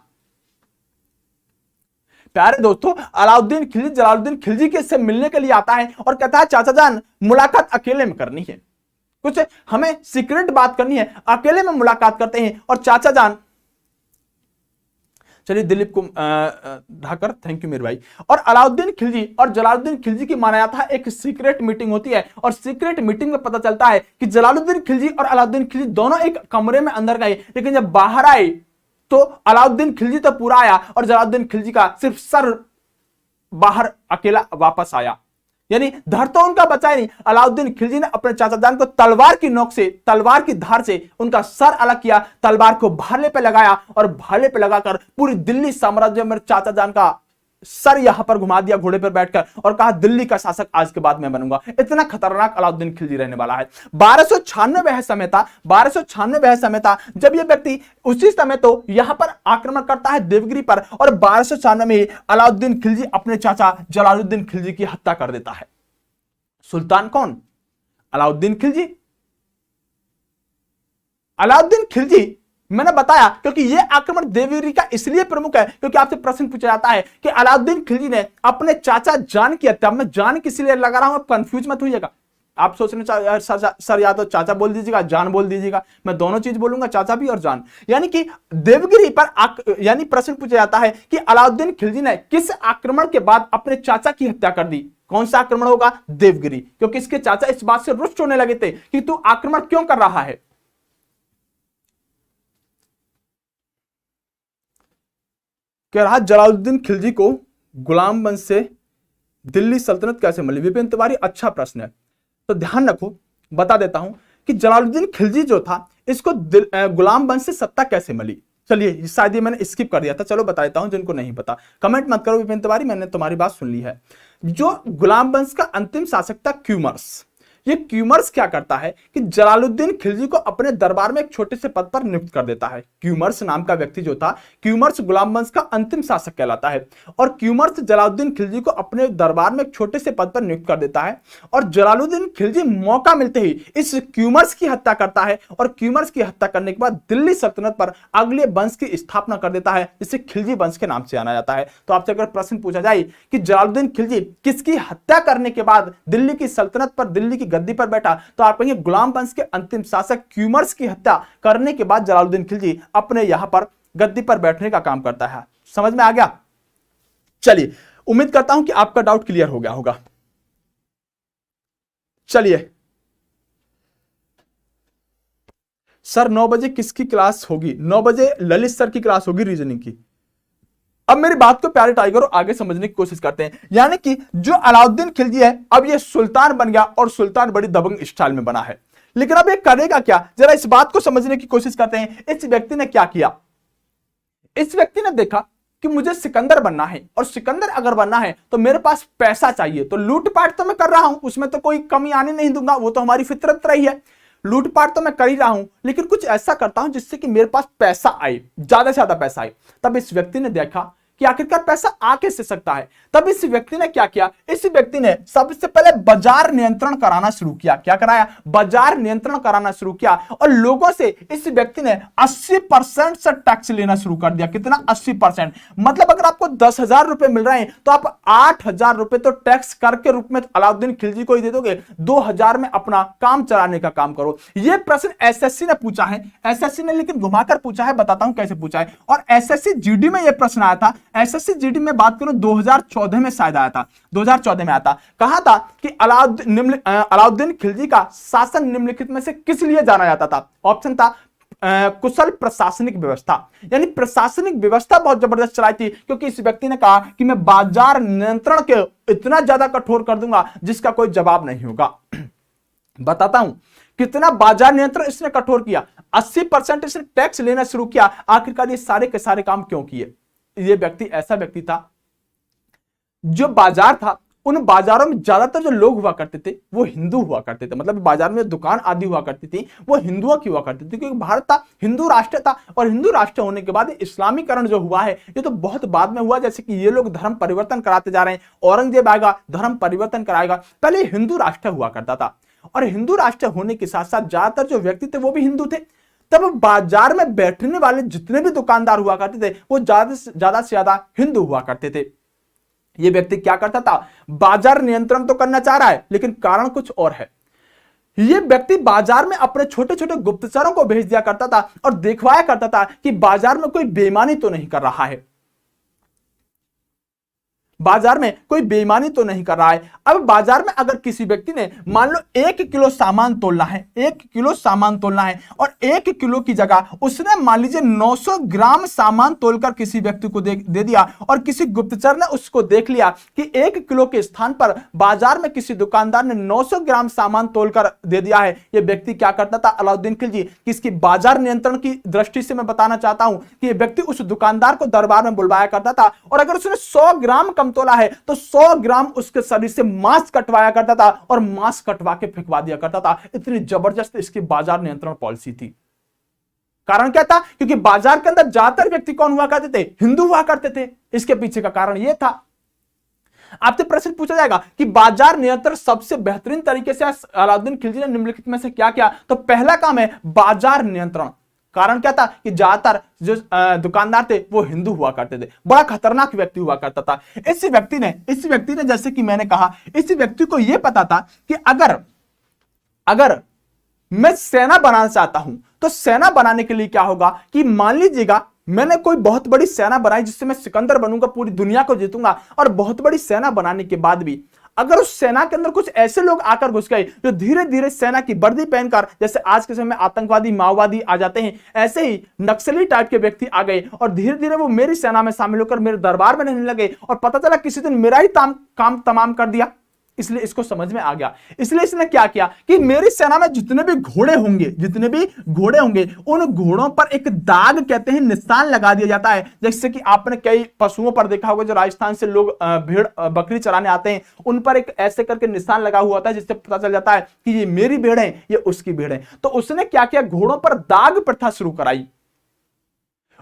प्यारे दोस्तों, अलाउद्दीन खिलजी जलालुद्दीन खिलजी के से मिलने के लिए आता है और कहता है चाचा जान मुलाकात अकेले में करनी है, कुछ हमें सीक्रेट बात करनी है, अकेले में मुलाकात करते हैं। और चाचा जान, चलिए दिलीप को ढाकर, थैंक यू मेरे भाई। और अलाउद्दीन खिलजी और जलालुद्दीन खिलजी की माना जाता है एक सीक्रेट मीटिंग होती है और सीक्रेट मीटिंग में पता चलता है कि जलालुद्दीन खिलजी और अलाउद्दीन खिलजी दोनों एक कमरे में अंदर गए, लेकिन जब बाहर आए तो अलाउद्दीन खिलजी तो पूरा आया और जलालुद्दीन खिलजी का सिर्फ सर बाहर अकेला वापस आया, यानी धड़ तो उनका बचा ही नहीं। अलाउद्दीन खिलजी ने अपने चाचा जान को तलवार की नोक से, तलवार की धार से उनका सर अलग किया, तलवार को भाले पे लगाया और भाले पे लगाकर पूरी दिल्ली साम्राज्य में चाचा जान का सर यहां पर घुमा दिया घोड़े पर बैठकर और कहा दिल्ली का शासक आज के बाद मैं बनूंगा। इतना खतरनाक अलाउद्दीन खिलजी रहने वाला है। 1296 वह समय था जब यह व्यक्ति उसी समय तो यहां पर आक्रमण करता है देवगिरी पर और 1296 में अलाउद्दीन खिलजी अपने चाचा जलालुद्दीन खिलजी की हत्या कर देता है। सुल्तान कौन? अलाउद्दीन खिलजी। अलाउद्दीन खिलजी मैंने बताया क्योंकि यह आक्रमण देवगिरी का इसलिए प्रमुख है क्योंकि आपसे प्रश्न पूछा जाता है कि अलाउद्दीन खिलजी ने अपने चाचा जान की हत्या, मैं जान किस लिए लगा रहा हूं, कंफ्यूज मत होइएगा। आप सोच रहे सर या तो चाचा बोल दीजिएगा जान बोल दीजिएगा, मैं दोनों चीज बोलूंगा, चाचा भी और जान। यानी कि देवगिरी पर यानी प्रश्न पूछा जाता है कि अलाउद्दीन खिलजी ने किस आक्रमण के बाद अपने चाचा की हत्या कर दी। कौन सा आक्रमण होगा? देवगिरी, क्योंकि इसके चाचा इस बात से रुष्ट होने लगे थे कि तू आक्रमण क्यों कर रहा है। कह रहा जलालुद्दीन खिलजी को गुलाम वंश से दिल्ली सल्तनत कैसे मिली? विपिन तिवारी, अच्छा प्रश्न है। तो ध्यान रखो बता देता हूं कि जलालुद्दीन खिलजी जो था, इसको गुलाम वंश से सत्ता कैसे मिली। चलिए, शायद ये मैंने स्किप कर दिया था, चलो बता देता हूं जिनको नहीं पता। कमेंट मत करो विपिन तिवारी, मैंने तुम्हारी बात सुन ली है। जो गुलाम वंश का अंतिम शासक था क्यूमर्स, ये क्यूमर्स क्या करता है कि जलालुद्दीन खिलजी को अपने दरबार में एक छोटे से पद पर नियुक्त कर देता है। क्यूमर्स नाम का व्यक्ति जो था, क्यूमर्स गुलाम वंश का अंतिम शासक कहलाता है, और क्यूमर्स जलालुद्दीन खिलजी को अपने दरबार में एक छोटे से पद पर नियुक्त कर देता है। और जलालुद्दीन खिलजी मौका मिलते ही इस क्यूमर्स की हत्या करता है, और क्यूमर्स की हत्या करने के बाद दिल्ली सल्तनत पर अगले वंश की स्थापना कर देता है, जिसे खिलजी वंश के नाम से जाना जाता है। तो आपसे अगर प्रश्न पूछा जाए कि जलालुद्दीन खिलजी किसकी हत्या करने के बाद दिल्ली की सल्तनत पर, दिल्ली की गद्दी पर बैठा, तो आप कहेंगे गुलाम वंश के अंतिम शासक क्यूमर्स की हत्या करने के बाद जलालुद्दीन खिलजी अपने यहां पर गद्दी पर बैठने का काम करता है। समझ में आ गया? चलिए, उम्मीद करता हूं कि आपका डाउट क्लियर हो गया होगा। चलिए सर, 9 बजे किसकी क्लास होगी? 9 बजे ललित सर की क्लास होगी रीजनिंग की। अब मेरी बात को प्यारे टाइगर आगे समझने की कोशिश करते हैं। यानी कि जो अलाउद्दीन खिलजी है, अब ये सुल्तान बन गया, और सुल्तान बड़ी दबंग स्टाइल में बना है। लेकिन अब ये करेगा क्या, जरा इस बात को समझने की कोशिश करते हैं। इस व्यक्ति ने क्या किया? इस व्यक्ति ने देखा कि मुझे सिकंदर बनना है, और सिकंदर अगर बनना है तो मेरे पास पैसा चाहिए। तो लूटपाट तो मैं कर रहा हूं, उसमें तो कोई कमी आने नहीं दूंगा, वो तो हमारी फितरत रही है। लूटपाट तो मैं कर ही रहा हूं, लेकिन कुछ ऐसा करता हूं जिससे कि मेरे पास पैसा आए, ज्यादा से ज्यादा पैसा आए। तब इस व्यक्ति ने देखा कि आखिरकार पैसा आ कैसे सकता है। तब इस व्यक्ति ने क्या किया? इस व्यक्ति ने सबसे पहले बाजार नियंत्रण कराना शुरू किया। क्या कराया? बाजार नियंत्रण कराना शुरू किया, और लोगों से इस व्यक्ति ने 80% से टैक्स लेना शुरू कर दिया। कितना? 80%। मतलब अगर आपको 10,000 रुपए मिल रहे हैं तो आप 8,000 रुपए तो टैक्स कर के रूप में अलाउद्दीन खिलजी को ही दे दोगे, 2,000 में अपना काम चलाने का काम करो। यह प्रश्न एसएससी ने पूछा है। एसएससी ने लेकिन घुमाकर पूछा है, बताता हूं कैसे पूछा है। और एसएससी जीडी में यह प्रश्न आया था। एसएससी जीडी में बात करूं 2014 में शायद आया था, 2014 में आया था। कहा था कि अलाउद्दीन खिलजी का शासन निम्नलिखित में से किस लिए जाना जाता था? ऑप्शन था कुशल प्रशासनिक व्यवस्था, यानी प्रशासनिक व्यवस्था बहुत जबरदस्त चलाई थी, क्योंकि इस व्यक्ति ने कहा कि मैं बाजार नियंत्रण के इतना ज्यादा कठोर कर दूंगा जिसका कोई जवाब नहीं होगा। बताता हूं कितना बाजार नियंत्रण इसने कठोर किया। 80% इसने टैक्स लेना शुरू किया। आखिरकार ये सारे के सारे काम क्यों किए? ये व्यक्ति ऐसा व्यक्ति था, जो बाजार था, उन बाजारों में ज्यादातर जो लोग हुआ करते थे वो हिंदू हुआ करते थे। मतलब बाजार में दुकान आदि हुआ करती थी वो हिंदुओं की हुआ करती थी, क्योंकि भारत था, हिंदू राष्ट्र था। और हिंदू राष्ट्र होने के बाद इस्लामीकरण जो हुआ है ये तो बहुत बाद में हुआ। जैसे कि ये लोग धर्म परिवर्तन कराते जा रहे हैं, औरंगजेब आएगा धर्म परिवर्तन कराएगा। पहले हिंदू राष्ट्र हुआ करता था, और हिंदू राष्ट्र होने के साथ साथ ज्यादातर जो व्यक्ति थे वो भी हिंदू थे। तब बाजार में बैठने वाले जितने भी दुकानदार हुआ करते थे वो ज्यादा से ज्यादा हिंदू हुआ करते थे। ये व्यक्ति क्या करता था? बाजार नियंत्रण तो करना चाह रहा है, लेकिन कारण कुछ और है। ये व्यक्ति बाजार में अपने छोटे छोटे गुप्तचरों को भेज दिया करता था और देखवाया करता था कि बाजार में कोई बेईमानी तो नहीं कर रहा है, बाजार में कोई बेईमानी तो नहीं कर रहा है। अब बाजार में अगर किसी व्यक्ति ने मान लो 1 किलो सामान तोलना है, 1 किलो सामान तोलना है, और 1 किलो की जगह उसने मान लीजिए 900 ग्राम सामान तोलकर किसी व्यक्ति को दे दिया, और किसी गुप्तचर ने उसको देख लिया कि 1 किलो के स्थान पर बाजार में किसी दुकानदार ने 900 ग्राम सामान तोलकर दे दिया है। यह व्यक्ति क्या करता था? अलाउद्दीन खिलजी, किसकी बाजार नियंत्रण की दृष्टि से मैं बताना चाहता हूं कि यह व्यक्ति उस दुकानदार को दरबार में बुलवाया करता था, और अगर उसने 100 ग्राम तोला है तो 100 ग्राम उसके शरीर से मांस कटवाया करता था, और मांस कटवा के फेंकवा दिया करता था। इतनी जबरदस्त इसकी बाजार नियंत्रण पॉलिसी थी। कारण क्या था? क्योंकि बाजार के अंदर ज्यादातर व्यक्ति कौन हुआ करते थे? हिंदू हुआ करते थे। इसके पीछे का कारण यह था। आपसे प्रश्न पूछा जाएगा कि बाजार नियंत्रण सबसे बेहतरीन तरीके से अलाउद्दीन खिलजी ने निम्नलिखित में से क्या किया? तो पहला काम है बाजार नियंत्रण। कारण क्या था? कि ज्यादातर जो दुकानदार थे वो हिंदू हुआ करते थे, बड़ा खतरनाक व्यक्ति हुआ करता था। इस व्यक्ति ने जैसे कि मैंने कहा, इस व्यक्ति को यह पता था कि अगर मैं सेना बनाना चाहता हूं तो सेना बनाने के लिए क्या होगा कि मान लीजिएगा मैंने कोई बहुत बड़ी सेना बनाई जिससे मैं सिकंदर बनूंगा, पूरी दुनिया को जीतूंगा, और बहुत बड़ी सेना बनाने के बाद भी अगर उस सेना के अंदर कुछ ऐसे लोग आकर घुस गए जो धीरे धीरे सेना की वर्दी पहनकर, जैसे आज के समय में आतंकवादी माओवादी आ जाते हैं, ऐसे ही नक्सली टाइप के व्यक्ति आ गए और धीरे धीरे वो मेरी सेना में शामिल होकर मेरे दरबार में रहने लगे, और पता चला किसी दिन मेरा ही काम तमाम कर दिया। इसलिए इसको समझ में आ गया। इसलिए इसने क्या किया कि मेरी सेना में जितने भी घोड़े होंगे उन घोड़ों पर एक दाग कहते हैं निशान लगा दिया जाता है। जैसे कि आपने कई पशुओं पर देखा होगा, जो राजस्थान से लोग भेड़ बकरी चराने आते हैं, उन पर एक ऐसे करके निशान लगा हुआ होता है, जिससे पता चल जाता है कि ये मेरी भेड़ है, ये उसकी भेड़ है। तो उसने क्या किया, घोड़ों पर दाग प्रथा शुरू कराई।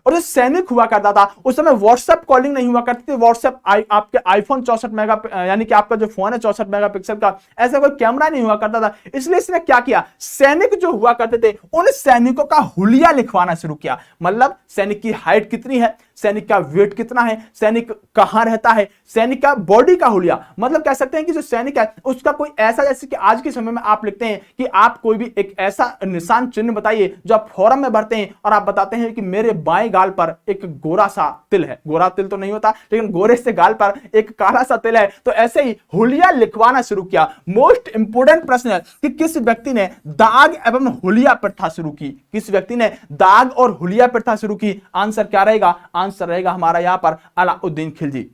और जो सैनिक हुआ करता था उस समय व्हाट्सएप कॉलिंग नहीं हुआ करती थी। व्हाट्सएप आपके आईफोन 64 मेगा यानी कि आपका जो फोन है 64 मेगापिक्सल का, ऐसा कोई कैमरा नहीं हुआ करता था। इसलिए इसने क्या किया, सैनिक जो हुआ करते थे उन सैनिकों का हुलिया लिखवाना शुरू किया। मतलब सैनिक की हाइट कितनी है, सैनिक का वेट कितना है, सैनिक कहां रहता है, सैनिक का बॉडी का हुलिया। मतलब कह सकते हैं कि जो सैनिक है उसका कोई ऐसा, जैसे कि आज के समय में आप लिखते हैं कि आप कोई भी एक ऐसा निशान चिन्ह बताइए जो आप फॉरम में भरते हैं और आप बताते हैं कि मेरे बाएं गाल पर एक गोरा सा तिल है। गोरा तिल तो नहीं होता, लेकिन गोरे से गाल पर एक काला सा तिल है। तो ऐसे ही हुलिया लिखवाना शुरू किया। मोस्ट इंपोर्टेंट प्रश्न है कि किस व्यक्ति ने दाग एवं हुलिया प्रथा शुरू की, किस व्यक्ति ने दाग और हुलिया प्रथा शुरू की। आंसर क्या रहेगा, आंसर रहेगा हमारा यहां पर अलाउद्दीन खिलजी।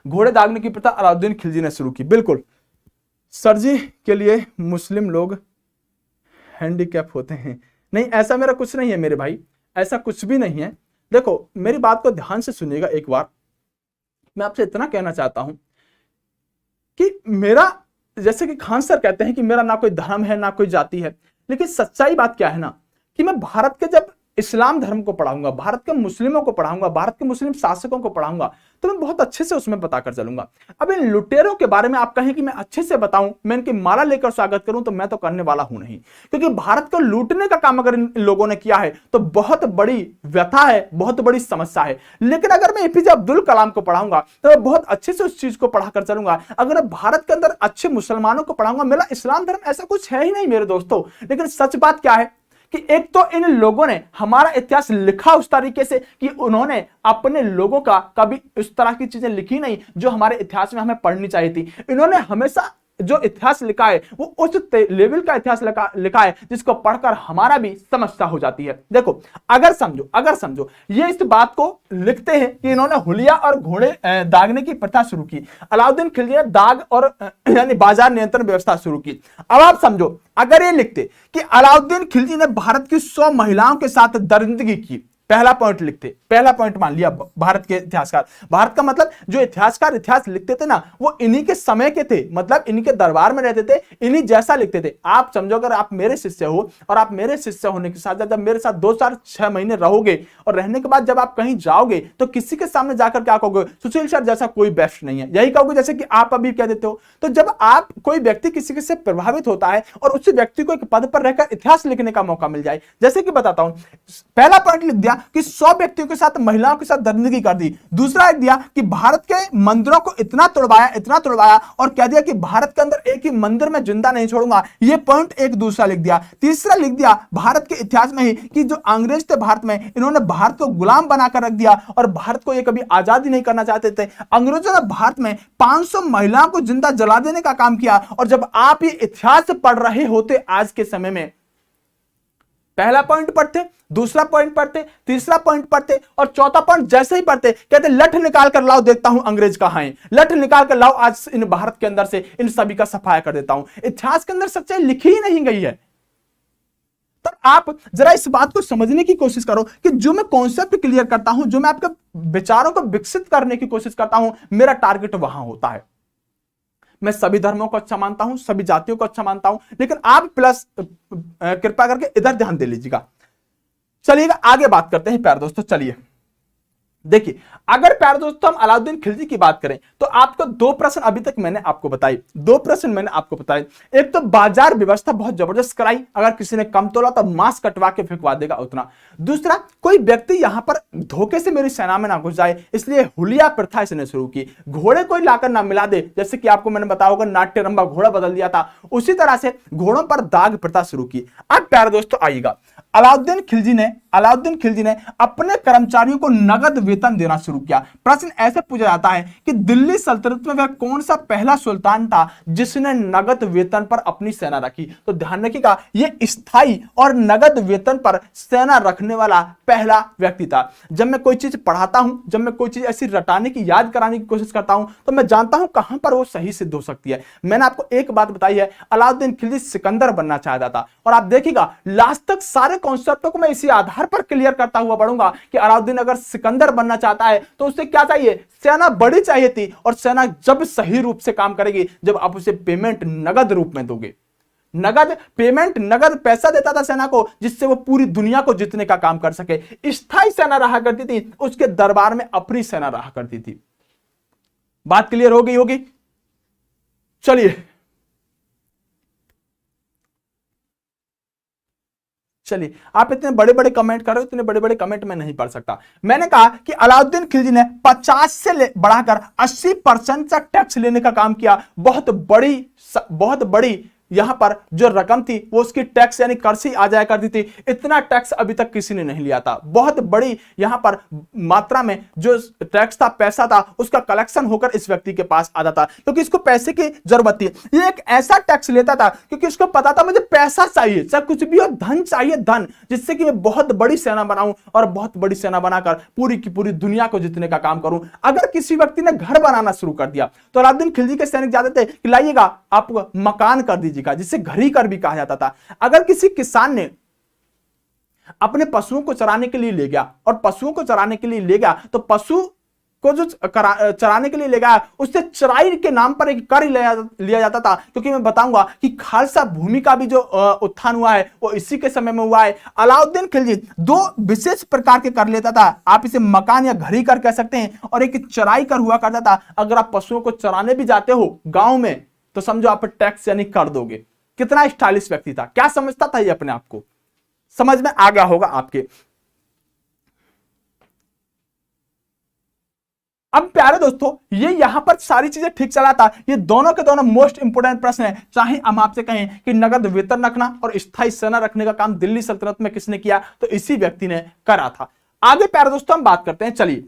घोड़े दागने की प्रथा अलाउद्दीन खिलजी ने शुरू की। बिल्कुल सर जी के लिए मुस्लिम लोग हैंडीकैप होते हैं। नहीं, ऐसा मेरा कुछ नहीं है मेरे भाई, ऐसा कुछ भी नहीं है। देखो मेरी बात को ध्यान से सुनिएगा एक बार। मैं आपसे इतना कहना चाहता हूं कि मेरा, जैसे कि खान सर कहते हैं कि मेरा ना कोई धर्म है ना कोई जाति है, लेकिन सच्चाई बात क्या है ना कि मैं भारत के जब इस्लाम धर्म को पढ़ाऊंगा, भारत के मुस्लिमों को पढ़ाऊंगा, भारत के मुस्लिम शासकों को पढ़ाऊंगा, तो मैं बहुत अच्छे से उसमें बता कर चलूंगा। अब इन लुटेरों के बारे में आप कहें कि मैं अच्छे से बताऊं, मैं इनकी माला लेकर स्वागत करूं, तो मैं तो करने वाला हूं नहीं। क्योंकि भारत को लूटने का काम अगर इन लोगों ने किया है तो बहुत बड़ी व्यथा है, बहुत बड़ी समस्या है। लेकिन अगर मैं एपीजे अब्दुल कलाम को पढ़ाऊंगा तो मैं बहुत अच्छे से उस चीज को पढ़ाकर चलूंगा। अगर भारत के अंदर अच्छे मुसलमानों को पढ़ाऊंगा, मेरा इस्लाम धर्म ऐसा कुछ है ही नहीं मेरे दोस्तों। लेकिन सच बात क्या है कि एक तो इन लोगों ने हमारा इतिहास लिखा उस तरीके से कि उन्होंने अपने लोगों का कभी उस तरह की चीजें लिखी नहीं जो हमारे इतिहास में हमें पढ़नी चाहिए थी। इन्होंने हमेशा जो इतिहास लिखा है वो उस लेवल का इतिहास लिखा है जिसको पढ़कर हमारा भी समस्या हो जाती है। देखो अगर समझो ये इस बात को लिखते हैं कि इन्होंने हुलिया और घोड़े दागने की प्रथा शुरू की, अलाउद्दीन खिलजी ने दाग और यानी बाजार नियंत्रण व्यवस्था शुरू की। अब आप समझो अगर ये लिखते कि अलाउद्दीन खिलजी ने भारत की 100 महिलाओं के साथ दरिंदगी की, पहला पॉइंट लिखते, पहला पॉइंट मान लिया भारत के इतिहासकार। भारत का मतलब जो इतिहासकार इतिहास लिखते थे ना वो इन्हीं के समय के थे, मतलब इन्हीं के दरबार में रहते थे, इन्हीं जैसा लिखते थे। आप समझो अगर आप मेरे शिष्य हो और आप मेरे शिष्य होने के साथ जब मेरे साथ 2-4-6 महीने रहोगे और रहने के बाद जब आप कहीं जाओगे तो किसी के सामने जाकर क्या कहोगे, सुशील सर जैसा कोई बेस्ट नहीं है, यही कहोगे जैसे कि आप अभी कह देते हो। तो जब आप कोई व्यक्ति किसी से प्रभावित होता है और उस व्यक्ति को एक पद पर रहकर इतिहास लिखने का मौका मिल जाए, जैसे कि बताता हूं, पहला पॉइंट लिख दिया कि 100 व्यक्तियों के साथ महिलाओं के साथ दरिंदगी कर दी। दूसरा लिख दिया कि भारत के मंदिरों को इतना तोड़वाया और कह दिया कि भारत के अंदर एक ही मंदिर में जिंदा नहीं छोड़ूंगा। ये पॉइंट एक दूसरा लिख दिया। तीसरा लिख दिया भारत के इतिहास में ही कि जो अंग्रेज थे भारत में, इन्होंने भारत को गुलाम बनाकर रख दिया और भारत को ये कभी आजादी नहीं करना चाहते थे। अंग्रेजों ने भारत में 500 महिलाओं को जिंदा जला देने का काम किया। और जब आप ये इतिहास पढ़ रहे होते आज के समय में, पहला पॉइंट पढ़ते, दूसरा पॉइंट पढ़ते, तीसरा पॉइंट पढ़ते और चौथा पॉइंट जैसे ही पढ़ते कहते लठ निकाल कर लाओ देखता हूं अंग्रेज कहां है, लठ निकाल कर लाओ आज इन भारत के अंदर से इन सभी का सफाया कर देता हूं। इतिहास के अंदर सच्चाई लिखी ही नहीं गई है। तो आप जरा इस बात को समझने की कोशिश करो कि जो मैं कॉन्सेप्ट क्लियर करता हूं, जो मैं आपके विचारों को विकसित करने की कोशिश करता हूं, मेरा टारगेट वहां होता है। मैं सभी धर्मों को अच्छा मानता हूं, सभी जातियों को अच्छा मानता हूं, लेकिन आप प्लस कृपा करके इधर ध्यान दे लीजिएगा। चलिएगा आगे बात करते हैं प्यारे दोस्तों। चलिए देखिए, अगर प्यारे दोस्तों हम अलाउद्दीन खिलजी की बात करें तो आपको 2 प्रश्न अभी तक मैंने आपको बताई, 2 प्रश्न मैंने आपको बताए। एक तो बाजार व्यवस्था बहुत जबरदस्त कराई, अगर किसी ने कम तोला तो मांस कटवा के फेंकवा देगा उतना। दूसरा, कोई व्यक्ति यहां पर धोखे से मेरी सेना में ना घुस जाए, इसलिए हुलिया प्रथा इसने शुरू की। घोड़े कोई लाकर ना मिला दे, जैसे कि आपको मैंने बताया होगा नाट्यरंभा घोड़ा बदल दिया था, उसी तरह से घोड़ों पर दाग प्रथा शुरू की। अब प्यारे दोस्तों आइएगा, अलाउद्दीन खिलजी ने अपने कर्मचारियों को नगद वेतन देना शुरू किया। प्रश्न ऐसे पूछा जाता है कि दिल्ली सल्तनत में वह कौन सा पहला सुल्तान था जिसने नगद वेतन पर अपनी सेना रखी। तो ध्यान रखिएगा, यह स्थायी और नगद वेतन पर सेना रखने वाला पहला व्यक्ति था। जब मैं कोई चीज पढ़ाता हूं, जब मैं कोई चीज ऐसी रटाने की, याद कराने की कोशिश करता हूं, तो मैं जानता हूं कहां पर वो सही सिद्ध हो सकती है। मैंने आपको एक बात बताई है, अलाउद्दीन खिलजी सिकंदर बनना चाहता था, और आप देखिएगा लास्ट तक सारे कॉन्सेप्टों को मैं इसी आधार पर क्लियर करता हुआ बढ़ूंगा कि अलाउद्दीन अगर सिकंदर बनना चाहता है तो उसे क्या चाहिए, सेना बड़ी चाहिए थी, और सेना जब सही रूप से काम करेगी जब आप उसे पेमेंट नगद रूप में दोगे। नगद पेमेंट, नगद पैसा देता था सेना को, जिससे वो पूरी दुनिया को जीतने का काम कर सके। स्थायी सेना रहा करती थी, उसके दरबार में अपनी सेना रहा करती थी। बात क्लियर हो गई होगी। चलिए, आप इतने बड़े बड़े कमेंट कर रहे हो, इतने बड़े बड़े कमेंट मैं नहीं पढ़ सकता। मैंने कहा कि अलाउद्दीन खिलजी ने 50 से बढ़ाकर 80% तक टैक्स लेने का काम किया। बहुत बड़ी यहां पर जो रकम थी वो उसकी टैक्स यानी कर से आ जाया करती थी। इतना टैक्स अभी तक किसी ने नहीं लिया था। बहुत बड़ी यहां पर मात्रा में जो टैक्स था, पैसा था, उसका कलेक्शन होकर इस व्यक्ति के पास आता था, क्योंकि इसको पैसे की जरूरत थी। ये एक ऐसा टैक्स लेता था क्योंकि उसको पता था मुझे पैसा चाहिए, चाहे कुछ भी हो, धन चाहिए, धन, जिससे कि मैं बहुत बड़ी सेना बनाऊं और बहुत बड़ी सेना बनाकर पूरी की पूरी दुनिया को जीतने का काम करूं। अगर किसी व्यक्ति ने घर बनाना शुरू कर दिया तो अलाउद्दीन खिलजी के सैनिक जाते थे कि लाइएगा आप मकान कर दीजिए, जिसे घरी कर भी कहा जाता था। अगर किसी किसान ने अपने पशुओं को चराने के लिए ले गया, और पशुओं को चराने के लिए ले गया, तो पशु को जो चराने के लिए ले गया उससे चराई के नाम पर एक कर लिया जाता था। क्योंकि मैं बताऊंगा कि खालसा भूमि का भी जो उत्थान हुआ है वो इसी के समय में हुआ है। अलाउद्दीन खिलजी 2 विशेष प्रकार के कर लेता था। आप इसे मकान या घरी कर कह सकते हैं, और एक चराई कर हुआ करता था। अगर आप पशुओं को चराने भी जाते हो गांव में तो समझो आप टैक्स यानी कर दोगे। कितना स्टाइलिश व्यक्ति था, क्या समझता था ये अपने आप को, समझ में आ गया होगा आपके। अब प्यारे दोस्तों, ये यहां पर सारी चीजें ठीक चला था। ये दोनों के दोनों मोस्ट इंपोर्टेंट प्रश्न है। चाहे हम आपसे कहें कि नगद वेतन रखना और स्थायी सेना रखने का काम दिल्ली सल्तनत में किसने किया, तो इसी व्यक्ति ने करा था। आगे प्यारे दोस्तों हम बात करते हैं। चलिए,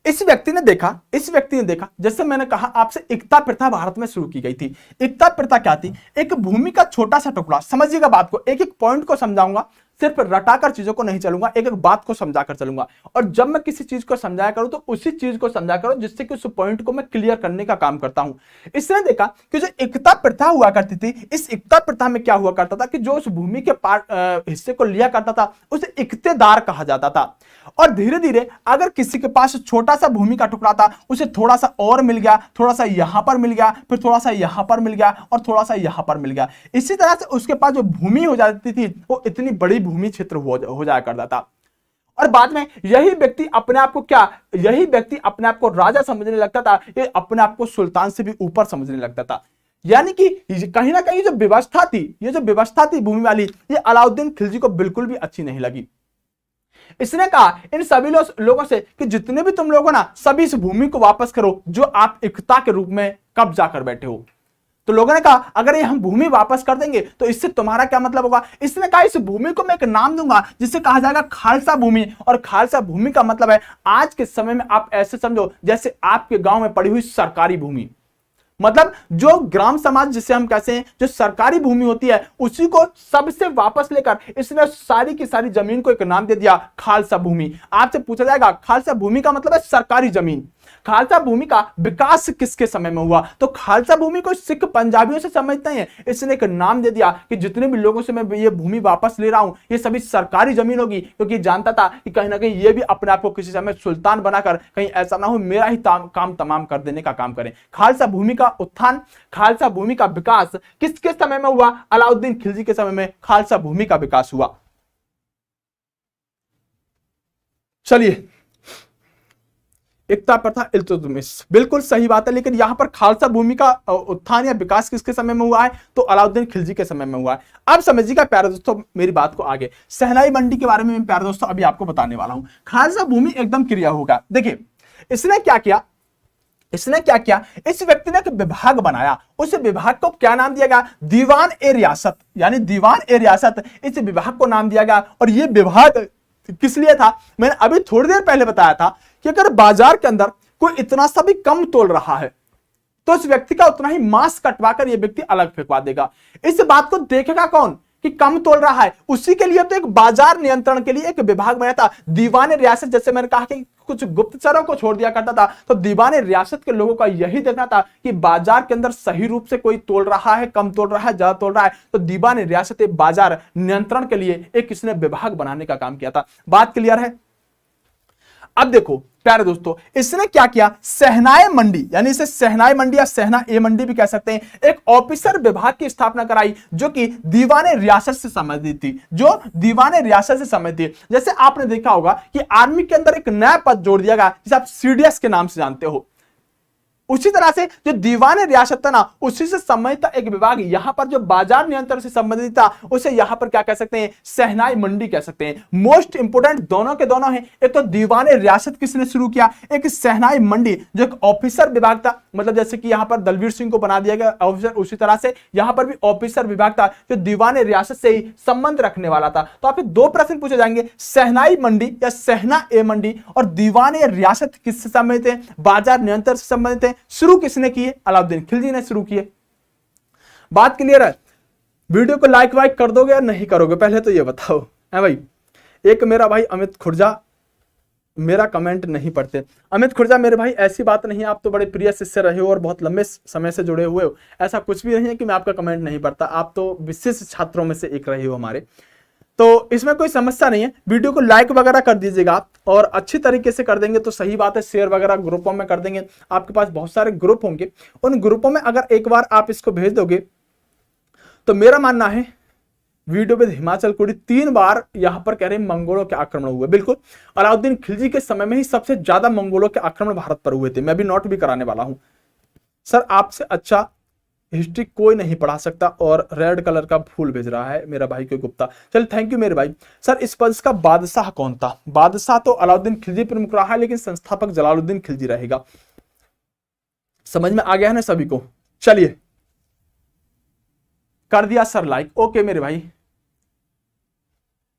इस व्यक्ति ने देखा, जैसे मैंने कहा आपसे, एकता प्रथा भारत में शुरू की गई थी। एकता प्रथा क्या थी? एक भूमि का छोटा सा टुकड़ा, समझिएगा बात को, एक एक पॉइंट को समझाऊंगा, सिर्फ रटाकर चीजों को नहीं चलूंगा, एक एक बात को समझाकर चलूंगा। और जब मैं किसी चीज को समझाया करूं तो उसी चीज को समझा करो जिससे कि उस पॉइंट को मैं क्लियर करने का काम करता हूं। इसने देखा कि जो एकता प्रथा हुआ करती थी, इस एकता प्रथा में क्या हुआ करता था कि जो उस भूमि के हिस्से को लिया करता था उसे इक्तेदार कहा जाता था। और धीरे धीरे अगर किसी के पास छोटा सा भूमि का टुकड़ा था, उसे थोड़ा सा और मिल गया, थोड़ा सा यहां पर मिल गया, फिर थोड़ा सा यहां पर मिल गया, और थोड़ा सा यहां पर मिल गया। इसी तरह से उसके पास जो भूमि हो जाती थी वो इतनी बड़ी भूमि क्षेत्र हो जाया करता था। और बाद में यही व्यक्ति अपने आप को राजा समझने लगता था, ये अपने आप को सुल्तान से भी ऊपर समझने लगता था। यानी कि कहीं ना कहीं जो व्यवस्था थी भूमि वाली, ये अलाउद्दीन खिलजी को बिल्कुल भी अच्छी नहीं लगी। इसने कहा इन सभी लोगों से कि जितने भी तुम लोग हो ना, सभी इस भूमि को वापस करो जो आप एकता के रूप में कब्जा कर बैठे हो। तो लोगों ने कहा अगर ये हम भूमि वापस कर देंगे तो इससे तुम्हारा क्या मतलब होगा? इसने कहा इस भूमि को मैं एक नाम दूंगा जिसे कहा जाएगा खालसा भूमि। और खालसा भूमि का मतलब है, आज के समय में आप ऐसे समझो जैसे आपके गांव में पड़ी हुई सरकारी भूमि। मतलब जो ग्राम समाज जिसे हम कहते हैं, जो सरकारी भूमि होती है, उसी को सबसे वापस लेकर इसने सारी की सारी जमीन को एक नाम दे दिया, खालसा भूमि। आपसे पूछा जाएगा खालसा भूमि का मतलब है सरकारी जमीन। खालसा भूमि का विकास किसके समय में हुआ? तो खालसा भूमि को सिख पंजाबियों से समझते हैं, इसने एक नाम दे दिया कि जितने भी लोगों से मैं ये भूमि वापस ले रहा हूं ये सभी सरकारी जमीन होगी, क्योंकि जानता था कि कहीं ना कहीं ये भी अपने आप को किसी समय सुल्तान बनाकर कहीं ऐसा ना हो मेरा ही काम तमाम कर देने का काम करें। खालसा भूमि का उत्थान, खालसा भूमि का विकास किसके समय में हुआ? अलाउद्दीन खिलजी के समय में खालसा भूमि का विकास हुआ। चलिए, एकता प्रथा इल्तुतमिश, बिल्कुल सही बात है, लेकिन यहां पर खालसा भूमि का उत्थान या विकास किसके समय में हुआ है? तो अलाउद्दीन खिलजी के समय में हुआ है। अब समझिएगा प्यारे दोस्तों मेरी बात को आगे। शहनाई मंडी के बारे में प्यारे दोस्तों अभी आपको बताने वाला हूं। खालसा भूमि एकदम क्लियर होगा। देखिए इसने क्या किया, इसने क्या किया, इस व्यक्ति ने एक विभाग बनाया, उस विभाग को क्या नाम दिया गया, दीवान ए रियासत, यानी दीवान ए रियासत, इस विभाग को नाम दिया गया। और यह विभाग किस लिए था, मैंने अभी थोड़ी देर पहले बताया था कि अगर बाजार के अंदर कोई इतना सा भी कम तोल रहा है तो इस व्यक्ति का उतना ही मांस कटवाकर यह व्यक्ति अलग फेंकवा देगा। इस बात को देखेगा कौन कि कम तोल रहा है, उसी के लिए तो एक बाजार नियंत्रण के लिए एक विभाग बनाया था, दीवान रियासत। जैसे मैंने कहा कि कुछ गुप्तचरों को छोड़ दिया करता था, तो दीवान रियासत के लोगों का यही देखना था कि बाजार के अंदर सही रूप से कोई तोल रहा है, कम तोल रहा है, ज्यादा तोल रहा है। तो दीवान रियासत बाजार नियंत्रण के लिए एक इसने विभाग बनाने का काम किया था। बात क्लियर है। अब देखो प्यारे दोस्तों, इसने क्या किया, सहनाई मंडी, यानी इसे सहनाई मंडी या सहना ए मंडी भी कह सकते हैं, एक ऑफिसर विभाग की स्थापना कराई जो कि दीवान रियासत से संबंधित थी, जो दीवान रियासत से संबंधित थी। जैसे आपने देखा होगा कि आर्मी के अंदर एक नया पद जोड़ दिया गया जिसे आप सीडीएस के नाम से जानते हो। उसी तरह से जो दीवान रियासत था ना, उसी से संबंधित एक विभाग यहां पर जो बाजार नियंत्रण से संबंधित था, उसे यहां पर क्या कह सकते हैं, सहनाई मंडी कह सकते हैं। मोस्ट इंपोर्टेंट दोनों के दोनों हैं। एक तो दीवान रियासत किसने शुरू किया, एक सहनाई मंडी जो एक ऑफिसर विभाग था, मतलब जैसे कि यहां पर दलवीर सिंह को बना दिया गया ऑफिसर, उसी तरह से यहां पर भी ऑफिसर विभाग था जो दीवान रियासत से ही संबंध रखने वाला था। तो आपसे दो प्रश्न पूछे जाएंगे, सहनाई मंडी या सहना ए मंडी और दीवान रियासत किससे संबंधित है, बाजार नियंत्रण से संबंधित है। शुरू किसने किए, अलाउद्दीन खिलजी ने शुरू किए। बात क्लियर है। वीडियो को लाइक वाइक कर दोगे या नहीं करोगे, पहले तो ये बताओ है भाई। एक मेरा भाई अमित खुर्जा मेरा कमेंट नहीं पढ़ते। अमित खुर्जा मेरे भाई ऐसी बात नहीं है, आप तो बड़े प्रिय शिष्य रहे हो और बहुत लंबे समय से जुड़े हुए हो, ऐसा कुछ भी नहीं है कि मैं आपका कमेंट नहीं पढ़ता। आप तो विशेष छात्रों में से एक रहे हो हमारे, तो इसमें कोई समस्या नहीं है। वीडियो को लाइक वगैरह कर दीजिएगा आप, और अच्छी तरीके से कर देंगे तो सही बात है। शेयर वगैरह ग्रुपों में कर देंगे, आपके पास बहुत सारे ग्रुप होंगे, उन ग्रुपों में अगर एक बार आप इसको भेज दोगे तो मेरा मानना है वीडियो विद हिमाचल कुड़ी 3 बार यहां पर कह रहे हैं मंगोलों के आक्रमण हुए। बिल्कुल, अलाउद्दीन खिलजी के समय में ही सबसे ज्यादा मंगोलों के आक्रमण भारत पर हुए थे। मैं भी नोट भी कराने वाला हूं। सर आपसे अच्छा हिस्ट्री कोई नहीं पढ़ा सकता, और रेड कलर का फूल भेज रहा है मेरा भाई को गुप्ता। चल थैंक यू मेरे भाई। सर इस वंश का बादशाह कौन था, बादशाह तो अलाउद्दीन खिलजी प्रमुख रहा है, लेकिन संस्थापक जलालुद्दीन खिलजी रहेगा। समझ में आ गया है ना सभी को। चलिए कर दिया सर लाइक, ओके मेरे भाई।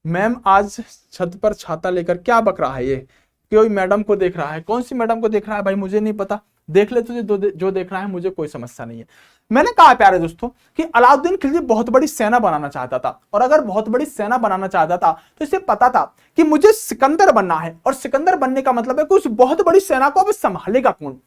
मैम आज छत पर छाता लेकर क्या बक रहा है, ये कोई मैडम को देख रहा है। कौन सी मैडम को देख रहा है भाई, मुझे नहीं पता, देख ले तुझे जो देख रहा है, मुझे कोई समस्या नहीं है। मैंने कहा प्यारे दोस्तों कि अलाउद्दीन खिलजी बहुत बड़ी सेना बनाना चाहता था, और अगर बहुत बड़ी सेना बनाना चाहता था तो इसे पता था कि मुझे सिकंदर बनना है, और सिकंदर बनने का मतलब है कि उस बहुत बड़ी सेना को अब संभालेगा कौन।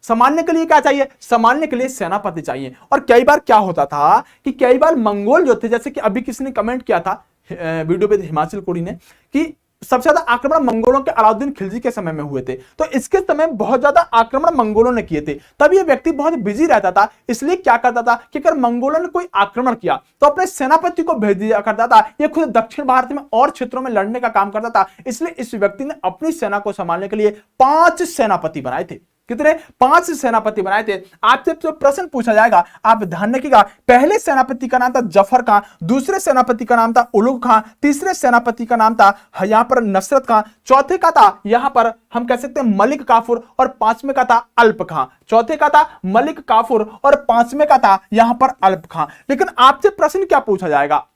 संभालने के लिए क्या चाहिए, संभालने के लिए सेनापति चाहिए। और कई बार क्या होता था कि कई बार मंगोल जो थे, जैसे कि अभी किसी ने कमेंट किया था वीडियो पे हिमाचल कोड़ी ने, कि सबसे ज्यादा आक्रमण मंगोलों के अलाउद्दीन खिलजी के समय में हुए थे। तो इसके समय बहुत ज्यादा आक्रमण मंगोलों ने किए थे। तब ये व्यक्ति बहुत बिजी रहता था, इसलिए क्या करता था कि अगर मंगोलों ने कोई आक्रमण किया तो अपने सेनापति को भेज दिया करता था। ये खुद दक्षिण भारत में और क्षेत्रों में लड़ने का काम करता था। इसलिए इस व्यक्ति ने अपनी सेना को संभालने के लिए 5 सेनापति बनाए थे। कितने, 5 सेनापति बनाए थे। आपसे जो प्रश्न पूछा जाएगा आप ध्यान रखिएगा। पहले सेनापति का नाम था जफर खां, दूसरे सेनापति का नाम था उलुग खां, तीसरे सेनापति का नाम था यहां पर नसरत खां, चौथे का था यहां पर हम कह सकते हैं मलिक काफूर, और 5वें का था अल्प खां। चौथे का था मलिक काफूर और 5वें का था यहां पर अल्प खां। लेकिन आपसे प्रश्न क्या पूछा जाएगा,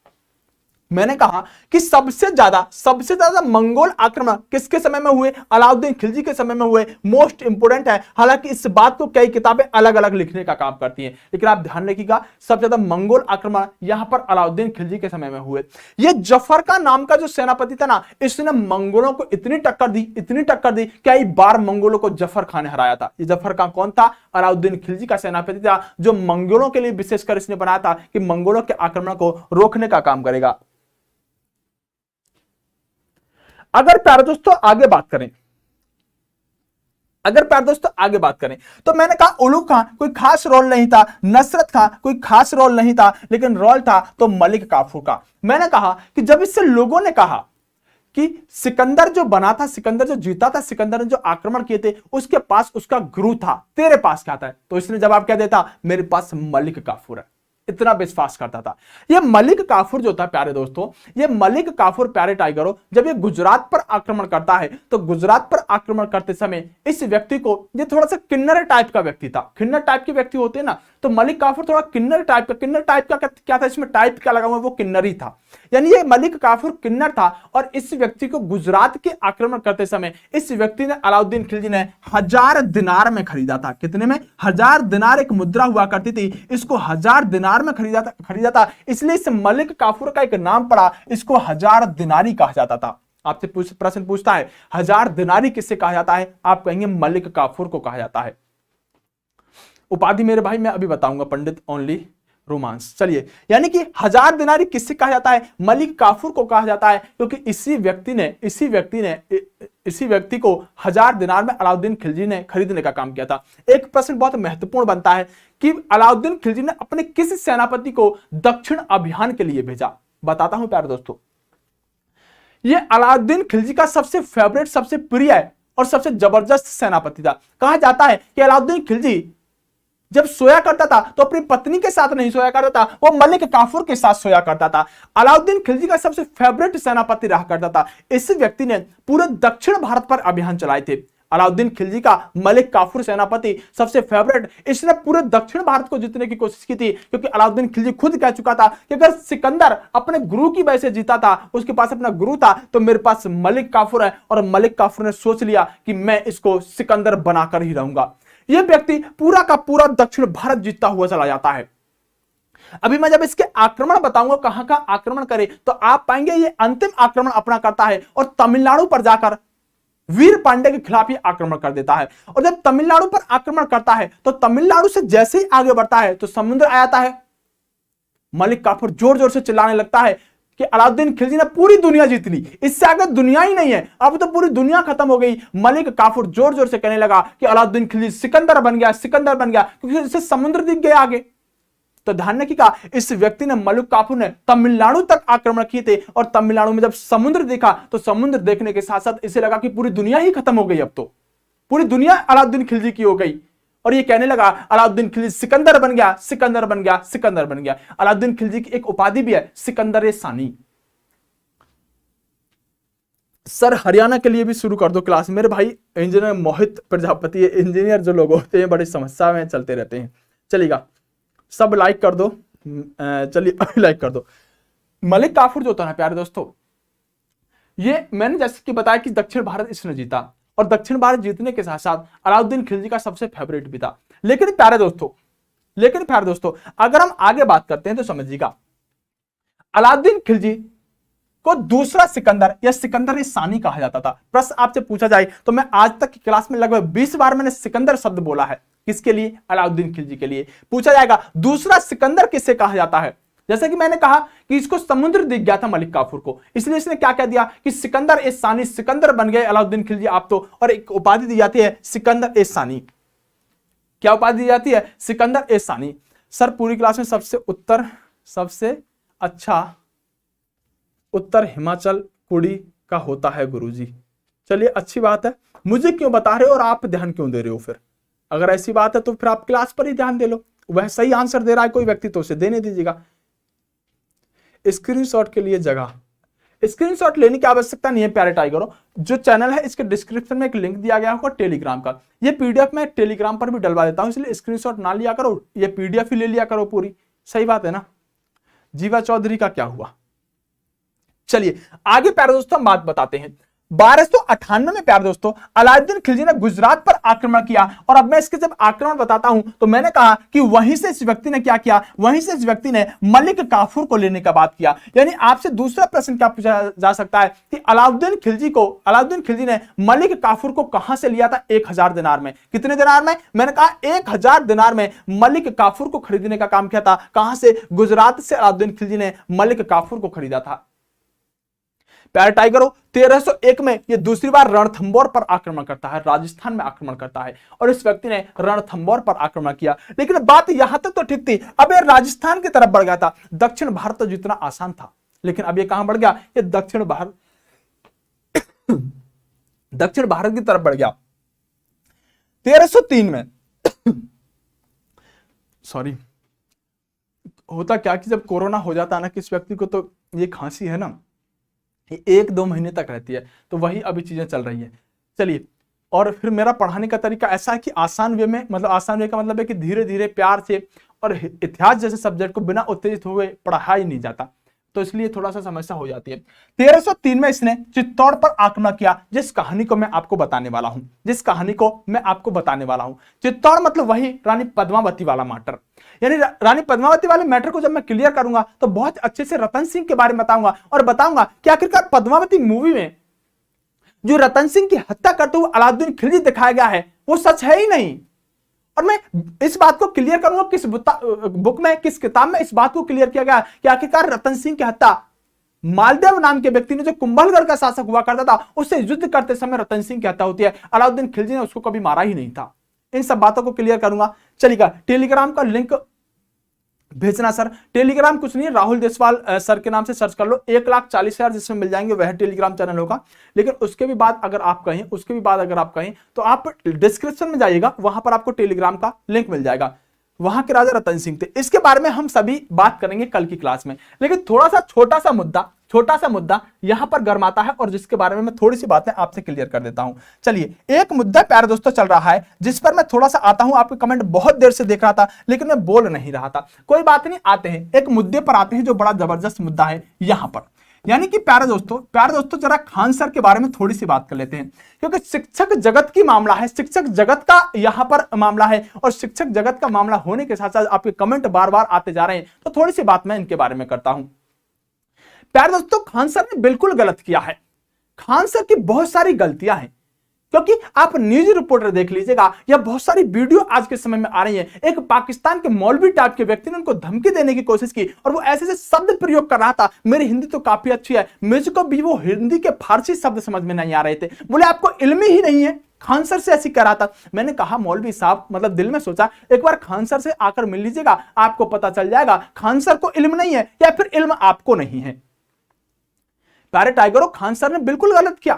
मैंने कहा कि सबसे ज्यादा मंगोल आक्रमण किसके समय में हुए, अलाउद्दीन खिलजी के समय में हुए। मोस्ट इंपोर्टेंट है, हालांकि इस बात को कई किताबें अलग अलग लिखने का काम करती हैं, लेकिन आप ध्यान रखिएगा सबसे ज्यादा मंगोल आक्रमण यहां पर अलाउद्दीन खिलजी के समय में हुए। ये जफर का नाम का जो सेनापति था ना, इसने मंगोलों को इतनी टक्कर दी, कई बार मंगोलों को जफर खान ने हराया था। ये जफर खान कौन था, अलाउद्दीन खिलजी का सेनापति था, जो मंगोलों के लिए विशेषकर इसने बनाया था कि मंगोलों के आक्रमण को रोकने का काम करेगा। अगर प्यारे दोस्तों आगे बात करें, तो मैंने कहा उलुग खां कोई खास रोल नहीं था, नसरत खां कोई खास रोल नहीं था, लेकिन रोल था तो मलिक काफूर का। मैंने कहा कि जब इससे लोगों ने कहा कि सिकंदर जो बना था, सिकंदर जो जीता था, सिकंदर ने जो आक्रमण किए थे, उसके पास उसका गुरु था, तेरे पास क्या था, तो इसने जवाब क्या देता, मेरे पास मलिक काफूर है। इतना विश्वास करता था। ये मलिक काफूर जो था प्यारे दोस्तों, ये मलिक काफूर प्यारे टाइगरों, जब ये गुजरात पर आक्रमण करता है तो गुजरात पर आक्रमण करते समय इस व्यक्ति को, ये थोड़ा सा किन्नर टाइप का व्यक्ति था। किन्नर टाइप के व्यक्ति होते हैं ना, तो मलिक काफूर थोड़ा किन्नर टाइप का क्या था, इसमें टाइप क्या लगा हुआ, वो किन्नरी था। यानी ये मलिक काफूर किन्नर था और इस व्यक्ति को गुजरात के आक्रमण करते समय इस व्यक्ति ने, अलाउद्दीन खिलजी ने 1000 दिनार में खरीदा था। कितने में? 1000 दिनार एक मुद्रा हुआ करती थी, इसको 1000 दिनार में खरीदा था। इसलिए इस मलिक काफूर का एक नाम पड़ा, इसको 1000 दिनारी कहा जाता था। आपसे प्रश्न पूछता है 1000 दिनारी किससे कहा जाता है? आप कहेंगे मलिक काफूर को कहा जाता है। उपाधि मेरे भाई मैं अभी बताऊंगा, पंडित ओनली रोमांस। चलिए, यानी कि 1000 दिनारी किससे कहा जाता है? मलिक काफूर को कहा जाता है, क्योंकि इसी व्यक्ति को 1000 दिनार में अलाउद्दीन खिलजी ने खरीदने का काम किया था। एक प्रश्न बहुत महत्वपूर्ण बनता है कि अलाउद्दीन खिलजी ने अपने किस सेनापति को दक्षिण अभियान के लिए भेजा? बताता हूं प्यारे दोस्तों। यह अलाउद्दीन खिलजी का सबसे फेवरेट, सबसे प्रिय और सबसे जबरदस्त सेनापति था। कहा जाता है कि अलाउद्दीन खिलजी जब सोया करता था तो अपनी पत्नी के साथ नहीं सोया करता था, वो मलिक काफूर के साथ सोया करता था। अलाउद्दीन खिलजी का सबसे फेवरेट सेनापति रहा करता था। इस व्यक्ति ने पूरे दक्षिण भारत पर अभियान चलाए थे। अलाउद्दीन खिलजी का मलिक काफूर सेनापति सबसे फेवरेट, इसने पूरे दक्षिण भारत को जीतने की कोशिश की थी, क्योंकि अलाउद्दीन खिलजी खुद कह चुका था कि अगर सिकंदर अपने गुरु की वजह से जीता था, उसके पास अपना गुरु था, तो मेरे पास मलिक काफूर है। और मलिक काफूर ने सोच लिया कि मैं इसको सिकंदर बनाकर ही रहूंगा। यह व्यक्ति पूरा का पूरा दक्षिण भारत जीतता हुआ चला जाता है। अभी मैं जब इसके आक्रमण बताऊंगा कहां का आक्रमण करे, तो आप पाएंगे ये अंतिम आक्रमण अपना करता है और तमिलनाडु पर जाकर वीर पांडे के खिलाफ ये आक्रमण कर देता है। और जब तमिलनाडु पर आक्रमण करता है तो तमिलनाडु से जैसे ही आगे बढ़ता है तो समुद्र आ जाता है। मलिक काफूर जोर जोर से चिल्लाने लगता है कि अलाउद्दीन खिलजी ने पूरी दुनिया जीत ली, इससे आगे दुनिया ही नहीं है, अब तो पूरी दुनिया खत्म हो गई। मलिक काफूर जोर जोर से कहने लगा कि अलाउद्दीन खिलजी सिकंदर बन गया, सिकंदर बन गया, क्योंकि इससे समुद्र दिख गया आगे। तो ध्यान रखिएगा, इस व्यक्ति ने, मलिक काफूर ने तमिलनाडु तक आक्रमण किए थे और तमिलनाडु में जब समुद्र देखा तो समुद्र देखने के साथ साथ इसे लगा कि पूरी दुनिया ही खत्म हो गई, अब तो पूरी दुनिया अलाउद्दीन खिलजी की हो गई। और ये कहने लगा अलाउद्दीन खिलजी सिकंदर बन गया, सिकंदर बन गया, सिकंदर बन गया। अलाउद्दीन खिलजी की एक उपाधि भी है, सिकंदर सानी। सर हरियाणा के लिए भी शुरू कर दो क्लास। मेरे भाई इंजीनियर मोहित प्रजापति, इंजीनियर जो लोग होते हैं बड़ी समस्या में चलते रहते हैं। चलिएगा, सब लाइक कर दो, चलिए लाइक कर दो। मलिक काफूर जो था ना प्यारे दोस्तों, ये मैंने जैसे कि बताया कि दक्षिण भारत इसने जीता और दक्षिण भारत जीतने के साथ साथ अलाउद्दीन खिलजी का सबसे फेवरेट भी था। लेकिन प्यारे दोस्तों अगर हम आगे बात करते हैं तो समझिएगा, अलाउद्दीन खिलजी को दूसरा सिकंदर या सिकंदर सानी कहा जाता था। प्रश्न आपसे पूछा जाए तो मैं आज तक की क्लास में लगभग 20 बार मैंने सिकंदर शब्द बोला है। किसके लिए? अलाउद्दीन खिलजी के लिए। पूछा जाएगा दूसरा सिकंदर किससे कहा जाता है? जैसे कि मैंने कहा कि इसको समुद्र दिख गया था मलिक काफूर को, इसलिए इसने क्या कह दिया कि सिकंदर ए सानी, सिकंदर बन गए अलाउद्दीन खिलजी आप तो। और एक उपाधि दी जाती है सिकंदर ए सानी। क्या उपाधि दी जाती है? सिकंदर ए सानी। सर पूरी क्लास में सबसे अच्छा उत्तर हिमाचल कुड़ी का होता है गुरुजी। चलिए अच्छी बात है, मुझे क्यों बता रहे हो और आप ध्यान क्यों दे रहे हो? फिर अगर ऐसी बात है तो फिर आप क्लास पर ही ध्यान दे लो। वह सही आंसर दे रहा है कोई व्यक्ति तो उसे देने दीजिएगा। स्क्रीनशॉट के लिए जगह, स्क्रीनशॉट लेने की आवश्यकता नहीं है प्यारे टाइगरों। जो चैनल है इसके डिस्क्रिप्शन में एक लिंक दिया गया होगा टेलीग्राम का, ये पीडीएफ मैं टेलीग्राम पर भी डलवा देता हूं, इसलिए स्क्रीनशॉट ना लिया करो, ये पीडीएफ ही ले लिया करो पूरी। सही बात है ना? जीवा चौधरी का क्या हुआ? चलिए आगे प्यारे दोस्तों हम बात बताते हैं। 1298 में प्यारे दोस्तों अलाउद्दीन खिलजी ने गुजरात पर आक्रमण किया। और अब मैं इसके जब आक्रमण बताता हूं तो मैंने कहा कि वहीं से इस व्यक्ति ने क्या किया, वहीं से इस व्यक्ति ने मलिक काफूर को लेने का बात किया। यानी आपसे दूसरा प्रश्न क्या पूछा जा सकता है कि अलाउद्दीन खिलजी ने मलिक काफूर को कहां से लिया था? 1000 दिनार में। कितने दिनार में? मैंने कहा 1000 दिनार में मलिक काफूर को खरीदने का काम किया था। कहां से? गुजरात से अलाउद्दीन खिलजी ने मलिक काफूर को खरीदा था। प्यारे टाइगरों 1301 में यह दूसरी बार रणथंबोर पर आक्रमण करता है, राजस्थान में आक्रमण करता है। और इस व्यक्ति ने रणथंबोर पर आक्रमण किया। लेकिन बात यहां तक तो ठीक थी, अब यह राजस्थान की तरफ बढ़ गया था। दक्षिण भारत तो जितना आसान था, लेकिन अब यह कहां बढ़ गया? ये दक्षिण भारत की तरफ बढ़ गया। 1303 में होता क्या कि जब कोरोना हो जाता है ना किस व्यक्ति को, तो ये खांसी है ना, ये 1-2 महीने तक रहती है। तो वही अभी चीजें चल रही है। चलिए, और फिर मेरा पढ़ाने का तरीका ऐसा है कि आसान वे में, मतलब आसान वे का मतलब है कि धीरे धीरे प्यार से, और इतिहास जैसे सब्जेक्ट को बिना उत्तेजित हुए पढ़ा ही नहीं जाता, तो इसलिए थोड़ा सा समस्या हो जाती है। 1303 में इसने चित्तौड़ पर आक्रमण किया, जिस कहानी को मैं आपको बताने वाला हूं, चित्तौड़ मतलब वही रानी पद्मावती वाला मैटर। यानी रानी पद्मावती वाले मैटर को जब मैं क्लियर करूंगा तो बहुत अच्छे से रतन सिंह के बारे में बताऊंगा, और बताऊंगा कि आखिरकार पद्मावती मूवी में जो रतन सिंह की हत्या करते हुए अलाउद्दीन खिलजी दिखाया गया है वो सच है ही नहीं। और मैं इस बात को क्लियर करूंगा किस बुक में, किस किताब में इस बात को क्लियर किया गया कि आखिरकार रतन सिंह की हत्या मालदेव नाम के व्यक्ति ने, जो कुंभलगढ़ का शासक हुआ करता था, उससे युद्ध करते समय रतन सिंह की हत्या होती है। अलाउद्दीन खिलजी ने उसको कभी मारा ही नहीं था। इन सब बातों को क्लियर करूंगा। चलिएगा, टेलीग्राम का लिंक भेजना सर। टेलीग्राम कुछ नहीं है, राहुल देसवाल सर के नाम से सर्च कर लो, 1,40,000 जिसमें मिल जाएंगे, वह टेलीग्राम चैनल होगा। लेकिन उसके भी बाद अगर आप कहें तो आप डिस्क्रिप्शन में जाइएगा, वहां पर आपको टेलीग्राम का लिंक मिल जाएगा। वहां के राजा रतन सिंह थे। इसके बारे में हम सभी बात करेंगे कल की क्लास में। लेकिन थोड़ा सा छोटा सा मुद्दा यहां पर गर्माता है, और जिसके बारे में मैं थोड़ी सी बातें आपसे क्लियर कर देता हूं। चलिए, एक मुद्दा प्यारे दोस्तों चल रहा है जिस पर मैं थोड़ा सा आता हूं। आपके कमेंट बहुत देर से देख रहा था लेकिन मैं बोल नहीं रहा था, कोई बात नहीं, आते हैं एक मुद्दे पर आते हैं जो बड़ा जबरदस्त मुद्दा है यहां पर। यानी कि प्यारे दोस्तों जरा खान सर के बारे में थोड़ी सी बात कर लेते हैं, क्योंकि शिक्षक जगत की मामला है, शिक्षक जगत का यहां पर मामला है, और शिक्षक जगत का मामला होने के साथ साथ आपके कमेंट बार बार आते जा रहे हैं, तो थोड़ी सी बात मैं इनके बारे में करता हूं। प्यारे दोस्तों, खान सर ने बिल्कुल गलत किया है। खान सर की बहुत सारी गलतियां हैं, क्योंकि आप न्यूज रिपोर्टर देख लीजिएगा या बहुत सारी वीडियो आज के समय में आ रही है। एक पाकिस्तान के मौलवी टाइप के व्यक्ति ने उनको धमकी देने की कोशिश की, और वो ऐसे शब्द प्रयोग कर रहा था। मेरी हिंदी तो काफी अच्छी है, मुझको भी वो हिंदी के फारसी शब्द समझ में नहीं आ रहे थे। बोले आपको इल्म ही नहीं है। खान सर से ऐसी कर रहा था। मैंने कहा मौलवी साहब, मतलब दिल में सोचा एक बार खान सर से आकर मिल लीजिएगा, आपको पता चल जाएगा खान सर को इल्म नहीं है या फिर इल्म आपको नहीं है। प्यारे टाइगरों, खान सर ने बिल्कुल गलत किया।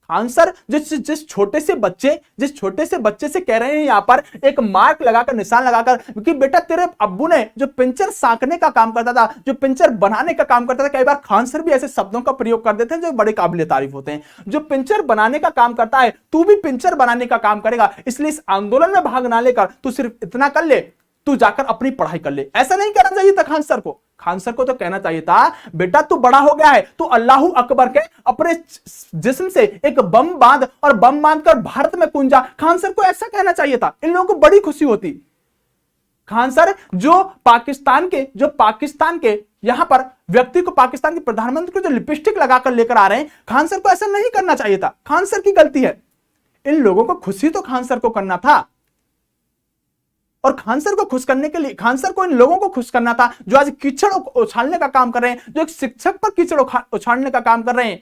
खान सर जिस छोटे से बच्चे से कह रहे हैं यहां पर एक मार्क लगाकर, निशान लगाकर, कि बेटा तेरे अब्बू ने जो पिंचर साकने का काम करता था, जो पिंचर बनाने का काम करता था, कई बार खान सर भी ऐसे शब्दों का प्रयोग कर देते हैं जो बड़े काबिल तारीफ होते हैं। जो पिंचर बनाने का काम करता है, तू भी पिंचर बनाने का काम करेगा, इसलिए इस आंदोलन में भाग ना लेकर तू सिर्फ इतना कर ले, तू जाकर अपनी पढ़ाई कर ले। ऐसा नहीं करना चाहिए था खान सर को। खान सर को तो कहना चाहिए था बेटा तू बड़ा हो गया है, तू अल्लाहू अकबर के अपने जिस्म से एक बम बांध और बम बांधकर भारत में कूद जा। खान सर को ऐसा कहना चाहिए था, इन लोगों को बड़ी खुशी होती। खान सर जो पाकिस्तान के यहां पर व्यक्ति को, पाकिस्तान के प्रधानमंत्री को जो लिपस्टिक लगाकर लेकर आ रहे हैं, खान सर को ऐसा नहीं करना चाहिए था। खान सर की गलती है। इन लोगों को खुशी तो खान सर को करना था, और खान सर को खुश करने के लिए, खान सर को इन लोगों को खुश करना था जो आज कीचड़ उछालने का काम कर रहे हैं, जो एक शिक्षक पर कीचड़ उछालने का काम कर रहे हैं।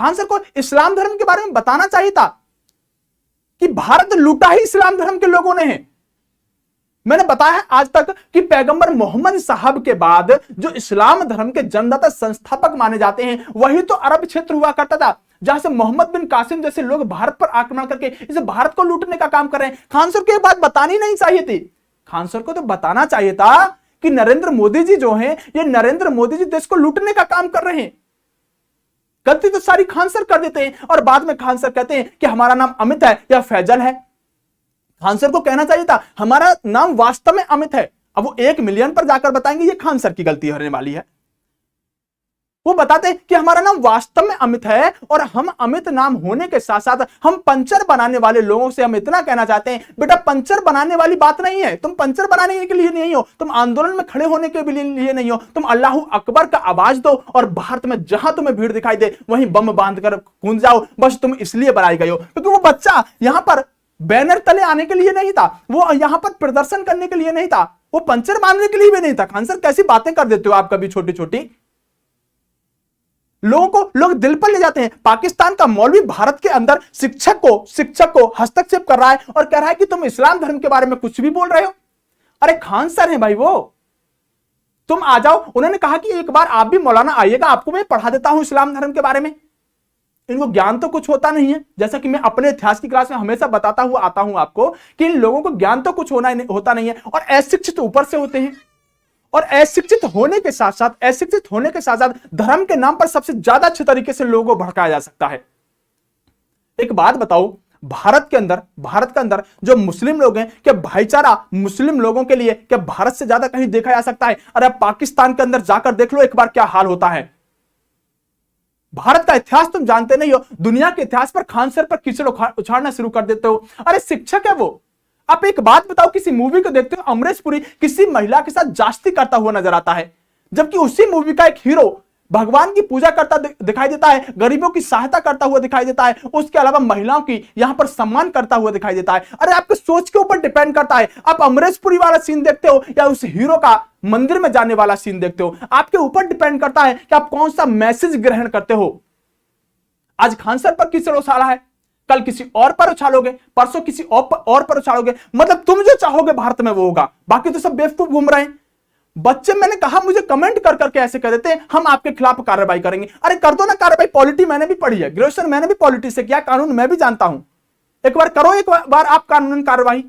खान सर को इस्लाम धर्म के बारे में बताना चाहिए था कि भारत लूटा ही इस्लाम धर्म के लोगों ने है। मैंने बताया आज तक कि पैगंबर मोहम्मद साहब के बाद जो इस्लाम धर्म के जन्मदाता संस्थापक माने जाते हैं, वही तो अरब क्षेत्र हुआ करता था, जहां से मोहम्मद बिन कासिम जैसे लोग भारत पर आक्रमण करके इसे भारत को लूटने का काम कर रहे हैं। खान सर को यह बात बतानी नहीं चाहिए थी। खान सर को तो बताना चाहिए था कि नरेंद्र मोदी जी जो हैं, ये नरेंद्र मोदी जी देश को लूटने का काम कर रहे हैं। गलती तो सारी खान सर कर देते हैं, और बाद में खान सर कहते हैं कि हमारा नाम अमित है या फैजल है। खान सर को कहना चाहिए था हमारा नाम वास्तव में अमित है। अब वो 1 मिलियन पर जाकर बताएंगे ये खान सर की गलती होने वाली है। वो बताते हैं कि हमारा नाम वास्तव में अमित है, और हम अमित नाम होने के साथ साथ हम पंचर बनाने वाले लोगों से हम इतना कहना चाहते हैं, बेटा पंचर बनाने वाली बात नहीं है, तुम पंचर बनाने के लिए नहीं हो, तुम आंदोलन में खड़े होने के लिए नहीं हो, तुम अल्लाहू अकबर का आवाज दो और भारत में जहां तुम्हें भीड़ दिखाई दे वहीं बम बांधकर कूद जाओ। बस तुम इसलिए बनाई गई हो क्योंकि वो बच्चा यहां पर बैनर तले आने के लिए नहीं था, वो यहां पर प्रदर्शन करने के लिए नहीं था, वो पंचर बांधने के लिए भी नहीं था। खान सर कैसी बातें कर देते हो आप कभी, छोटी छोटी लोगों को लोग दिल पर ले जाते हैं। पाकिस्तान का मौलवी भारत के अंदर शिक्षक को हस्तक्षेप कर रहा है और कह रहा है कि तुम इस्लाम धर्म के बारे में कुछ भी बोल रहे हो। अरे खान सर है भाई वो, तुम आ जाओ। उन्होंने कहा कि एक बार आप भी मौलाना आइएगा, आपको मैं पढ़ा देता हूं इस्लाम धर्म के बारे में। इनको ज्ञान तो कुछ होता नहीं है, जैसा कि मैं अपने इतिहास की क्लास में हमेशा बताता हुआ आता हूं आपको कि इन लोगों को ज्ञान तो कुछ होता नहीं है, और अशिक्षित ऊपर से होते हैं। और अशिक्षित होने के साथ साथ धर्म के नाम पर सबसे ज्यादा अच्छे तरीके से लोगों को भड़काया जा सकता है। एक बात बताओ, भारत के अंदर जो मुस्लिम लोग हैं, क्या भाईचारा मुस्लिम लोगों के लिए क्या भारत से ज्यादा कहीं देखा जा सकता है? अरे पाकिस्तान के अंदर जाकर देख लो एक बार क्या हाल होता है। भारत का इतिहास तुम जानते नहीं हो, दुनिया के इतिहास पर खान सर पर कीचड़ उछाड़ना शुरू कर देते हो। अरे शिक्षक है वो। आप एक बात बताओ, किसी मूवी को देखते हो, अमरीश पुरी किसी महिला के साथ जास्ती करता हुआ नजर आता है, जबकि उसी मूवी का एक हीरो भगवान की पूजा करता दिखाई देता है, गरीबों की सहायता करता हुआ दिखाई देता है, उसके अलावा महिलाओं की यहां पर सम्मान करता हुआ दिखाई देता है। अरे आपके सोच के ऊपर डिपेंड करता है, आप अमरीश पुरी वाला सीन देखते हो या उस हीरो का मंदिर में जाने वाला सीन देखते हो। आपके ऊपर डिपेंड करता है कि आप कौन सा मैसेज ग्रहण करते हो। आज खान सर पर कीचड़ उछाला है, कल किसी और पर उछालोगे, परसों किसी और पर उछालोगे। मतलब तुम जो चाहोगे भारत में वो होगा, बाकी तो सब बेवकूफ घूम रहे हैं। बच्चे, मैंने कहा, मुझे कमेंट कर करके ऐसे कह देते हैं हम आपके खिलाफ कार्रवाई करेंगे। अरे कर दो ना कार्रवाई, पॉलिटी मैंने भी पढ़ी है, ग्रेजुएशन मैंने भी पॉलिटी से किया, कानून मैं भी जानता हूं। एक बार करो, एक बार आप कानून कार्रवाई।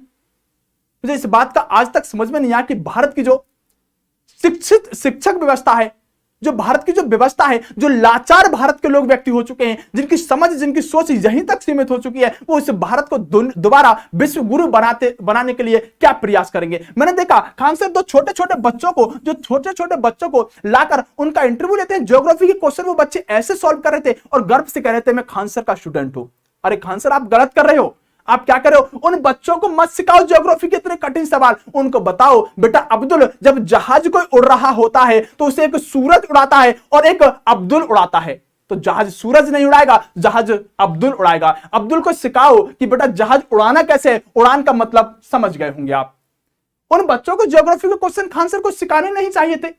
मुझे इस बात का आज तक समझ में नहीं आया कि भारत की जो शिक्षक व्यवस्था है, जो भारत की जो व्यवस्था है, जो लाचार भारत के लोग व्यक्ति हो चुके हैं, जिनकी समझ, जिनकी सोच यहीं तक सीमित हो चुकी है, वो इस भारत को दोबारा विश्व गुरु बनाने के लिए क्या प्रयास करेंगे। मैंने देखा खान साहब तो छोटे छोटे बच्चों को लाकर उनका इंटरव्यू लेते हैं, ज्योग्राफी के क्वेश्चन वो बच्चे ऐसे सॉल्व कर रहे थे और गर्व से कह रहे थे मैं खान सर का स्टूडेंट हूं। अरे खान सर, आप गलत कर रहे हो। आप क्या कर रहे हो? उन बच्चों को मत सिखाओ ज्योग्राफी के इतने कठिन सवाल। उनको बताओ बेटा, अब्दुल जब जहाज कोई उड़ रहा होता है तो उसे एक सूरज उड़ाता है और एक अब्दुल उड़ाता है। तो जहाज सूरज नहीं उड़ाएगा, जहाज अब्दुल उड़ाएगा। अब्दुल को सिखाओ कि बेटा जहाज उड़ाना कैसे है, उड़ान का मतलब समझ गए होंगे आप। उन बच्चों को ज्योग्राफी के क्वेश्चन खान सर को सिखाने नहीं चाहिए थे।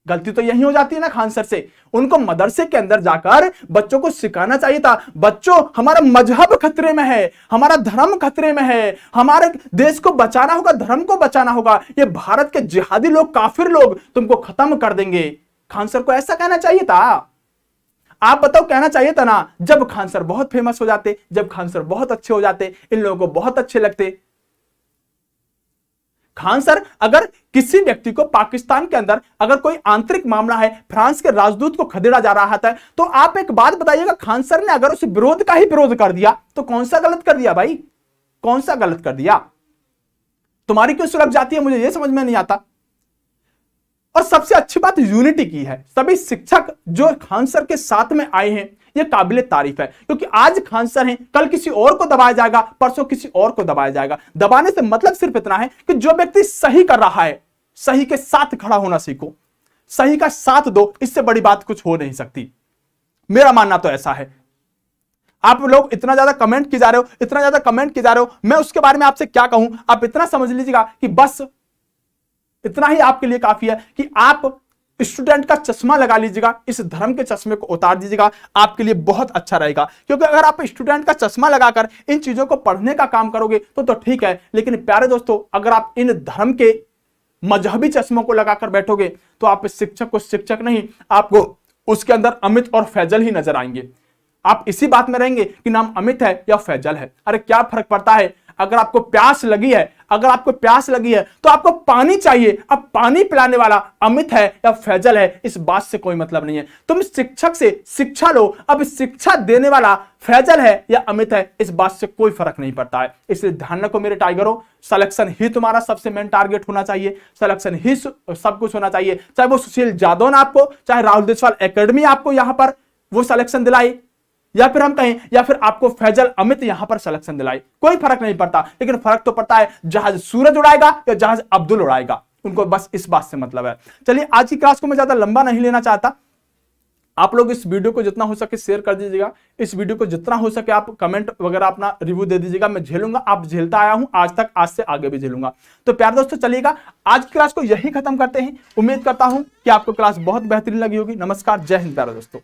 गलती तो यही हो जाती है ना खान सर से। उनको मदरसे के अंदर जाकर बच्चों को सिखाना चाहिए था, बच्चों हमारा मजहब खतरे में है, हमारा धर्म खतरे में है, हमारे देश को बचाना होगा, धर्म को बचाना होगा। ये भारत के जिहादी लोग, काफिर लोग तुमको खत्म कर देंगे। खान सर को ऐसा कहना चाहिए था। आप बताओ, कहना चाहिए था ना। जब खान सर बहुत फेमस हो जाते, जब खान सर बहुत अच्छे हो जाते, इन लोगों को बहुत अच्छे लगते। खान सर, अगर किसी व्यक्ति को पाकिस्तान के अंदर अगर कोई आंतरिक मामला है, फ्रांस के राजदूत को खदेड़ा जा रहा था, तो आप एक बात बताइएगा, खान सर ने अगर उस विरोध का ही विरोध कर दिया तो कौन सा गलत कर दिया भाई? कौन सा गलत कर दिया? तुम्हारी क्यों सुलग जाती है, मुझे यह समझ में नहीं आता। और सबसे अच्छी बात यूनिटी की है। सभी शिक्षक जो खान सर के साथ में आए हैं, यह काबिले तारीफ है, क्योंकि आज खान सर हैं, कल किसी और को दबाया जाएगा, परसों किसी और को दबाया जाएगा। दबाने से मतलब सिर्फ इतना है कि जो व्यक्ति सही कर रहा है, सही के साथ खड़ा होना सीखो, सही का साथ दो। इससे बड़ी बात कुछ हो नहीं सकती। मेरा मानना तो ऐसा है। आप लोग इतना ज्यादा कमेंट किए जा रहे हो, मैं उसके बारे में आपसे क्या कहूं। आप इतना समझ लीजिएगा कि बस इतना ही आपके लिए काफी है कि आप स्टूडेंट का चश्मा लगा लीजिएगा, इस धर्म के चश्मे को उतार दीजिएगा, आपके लिए बहुत अच्छा रहेगा। क्योंकि अगर आप स्टूडेंट का चश्मा लगाकर इन चीजों को पढ़ने का काम करोगे तो ठीक है, लेकिन प्यारे दोस्तों, अगर आप इन धर्म के मजहबी चश्मों को लगाकर बैठोगे तो आप इस शिक्षक को शिक्षक नहीं, आपको उसके अंदर अमित और फैजल ही नजर आएंगे। आप इसी बात में रहेंगे कि नाम अमित है या फैजल है। अरे क्या फर्क पड़ता है? अगर आपको प्यास लगी है, तो आपको पानी चाहिए। अब पानी पिलाने वाला अमित है या फैजल है, इस बात से कोई मतलब नहीं है। तुम शिक्षक से शिक्षा लो, अब शिक्षा देने वाला फैजल है या अमित है, इस बात से कोई फर्क नहीं पड़ता है। इसलिए ध्यान रखो मेरे टाइगरों, सिलेक्शन ही तुम्हारा सबसे मेन टारगेट होना चाहिए, सिलेक्शन ही सब कुछ होना चाहिए। चाहे वो सुशील जादव ने आपको, चाहे राहुल देशवाल एकेडमी आपको यहां पर वो सिलेक्शन दिलाई, या फिर हम कहें या फिर आपको फैजल अमित यहां पर सिलेक्शन दिलाई, कोई फर्क नहीं पड़ता। लेकिन फर्क तो पड़ता है जहाज सूरज उड़ाएगा या जहाज अब्दुल उड़ाएगा, उनको बस इस बात से मतलब है। चलिए, आज की क्लास को मैं ज्यादा लंबा नहीं लेना चाहता। आप लोग इस वीडियो को जितना हो सके शेयर कर दीजिएगा, इस वीडियो को जितना हो सके आप कमेंट वगैरह अपना रिव्यू दे दीजिएगा। मैं झेलूंगा, आप झेलता आया हूं आज तक, आज से आगे भी झेलूंगा। तो प्यारे दोस्तों, चलिएगा आज की क्लास को यही खत्म करते हैं। उम्मीद करता हूं कि आपको क्लास बहुत बेहतरीन लगी होगी। नमस्कार, जय हिंद प्यारे दोस्तों।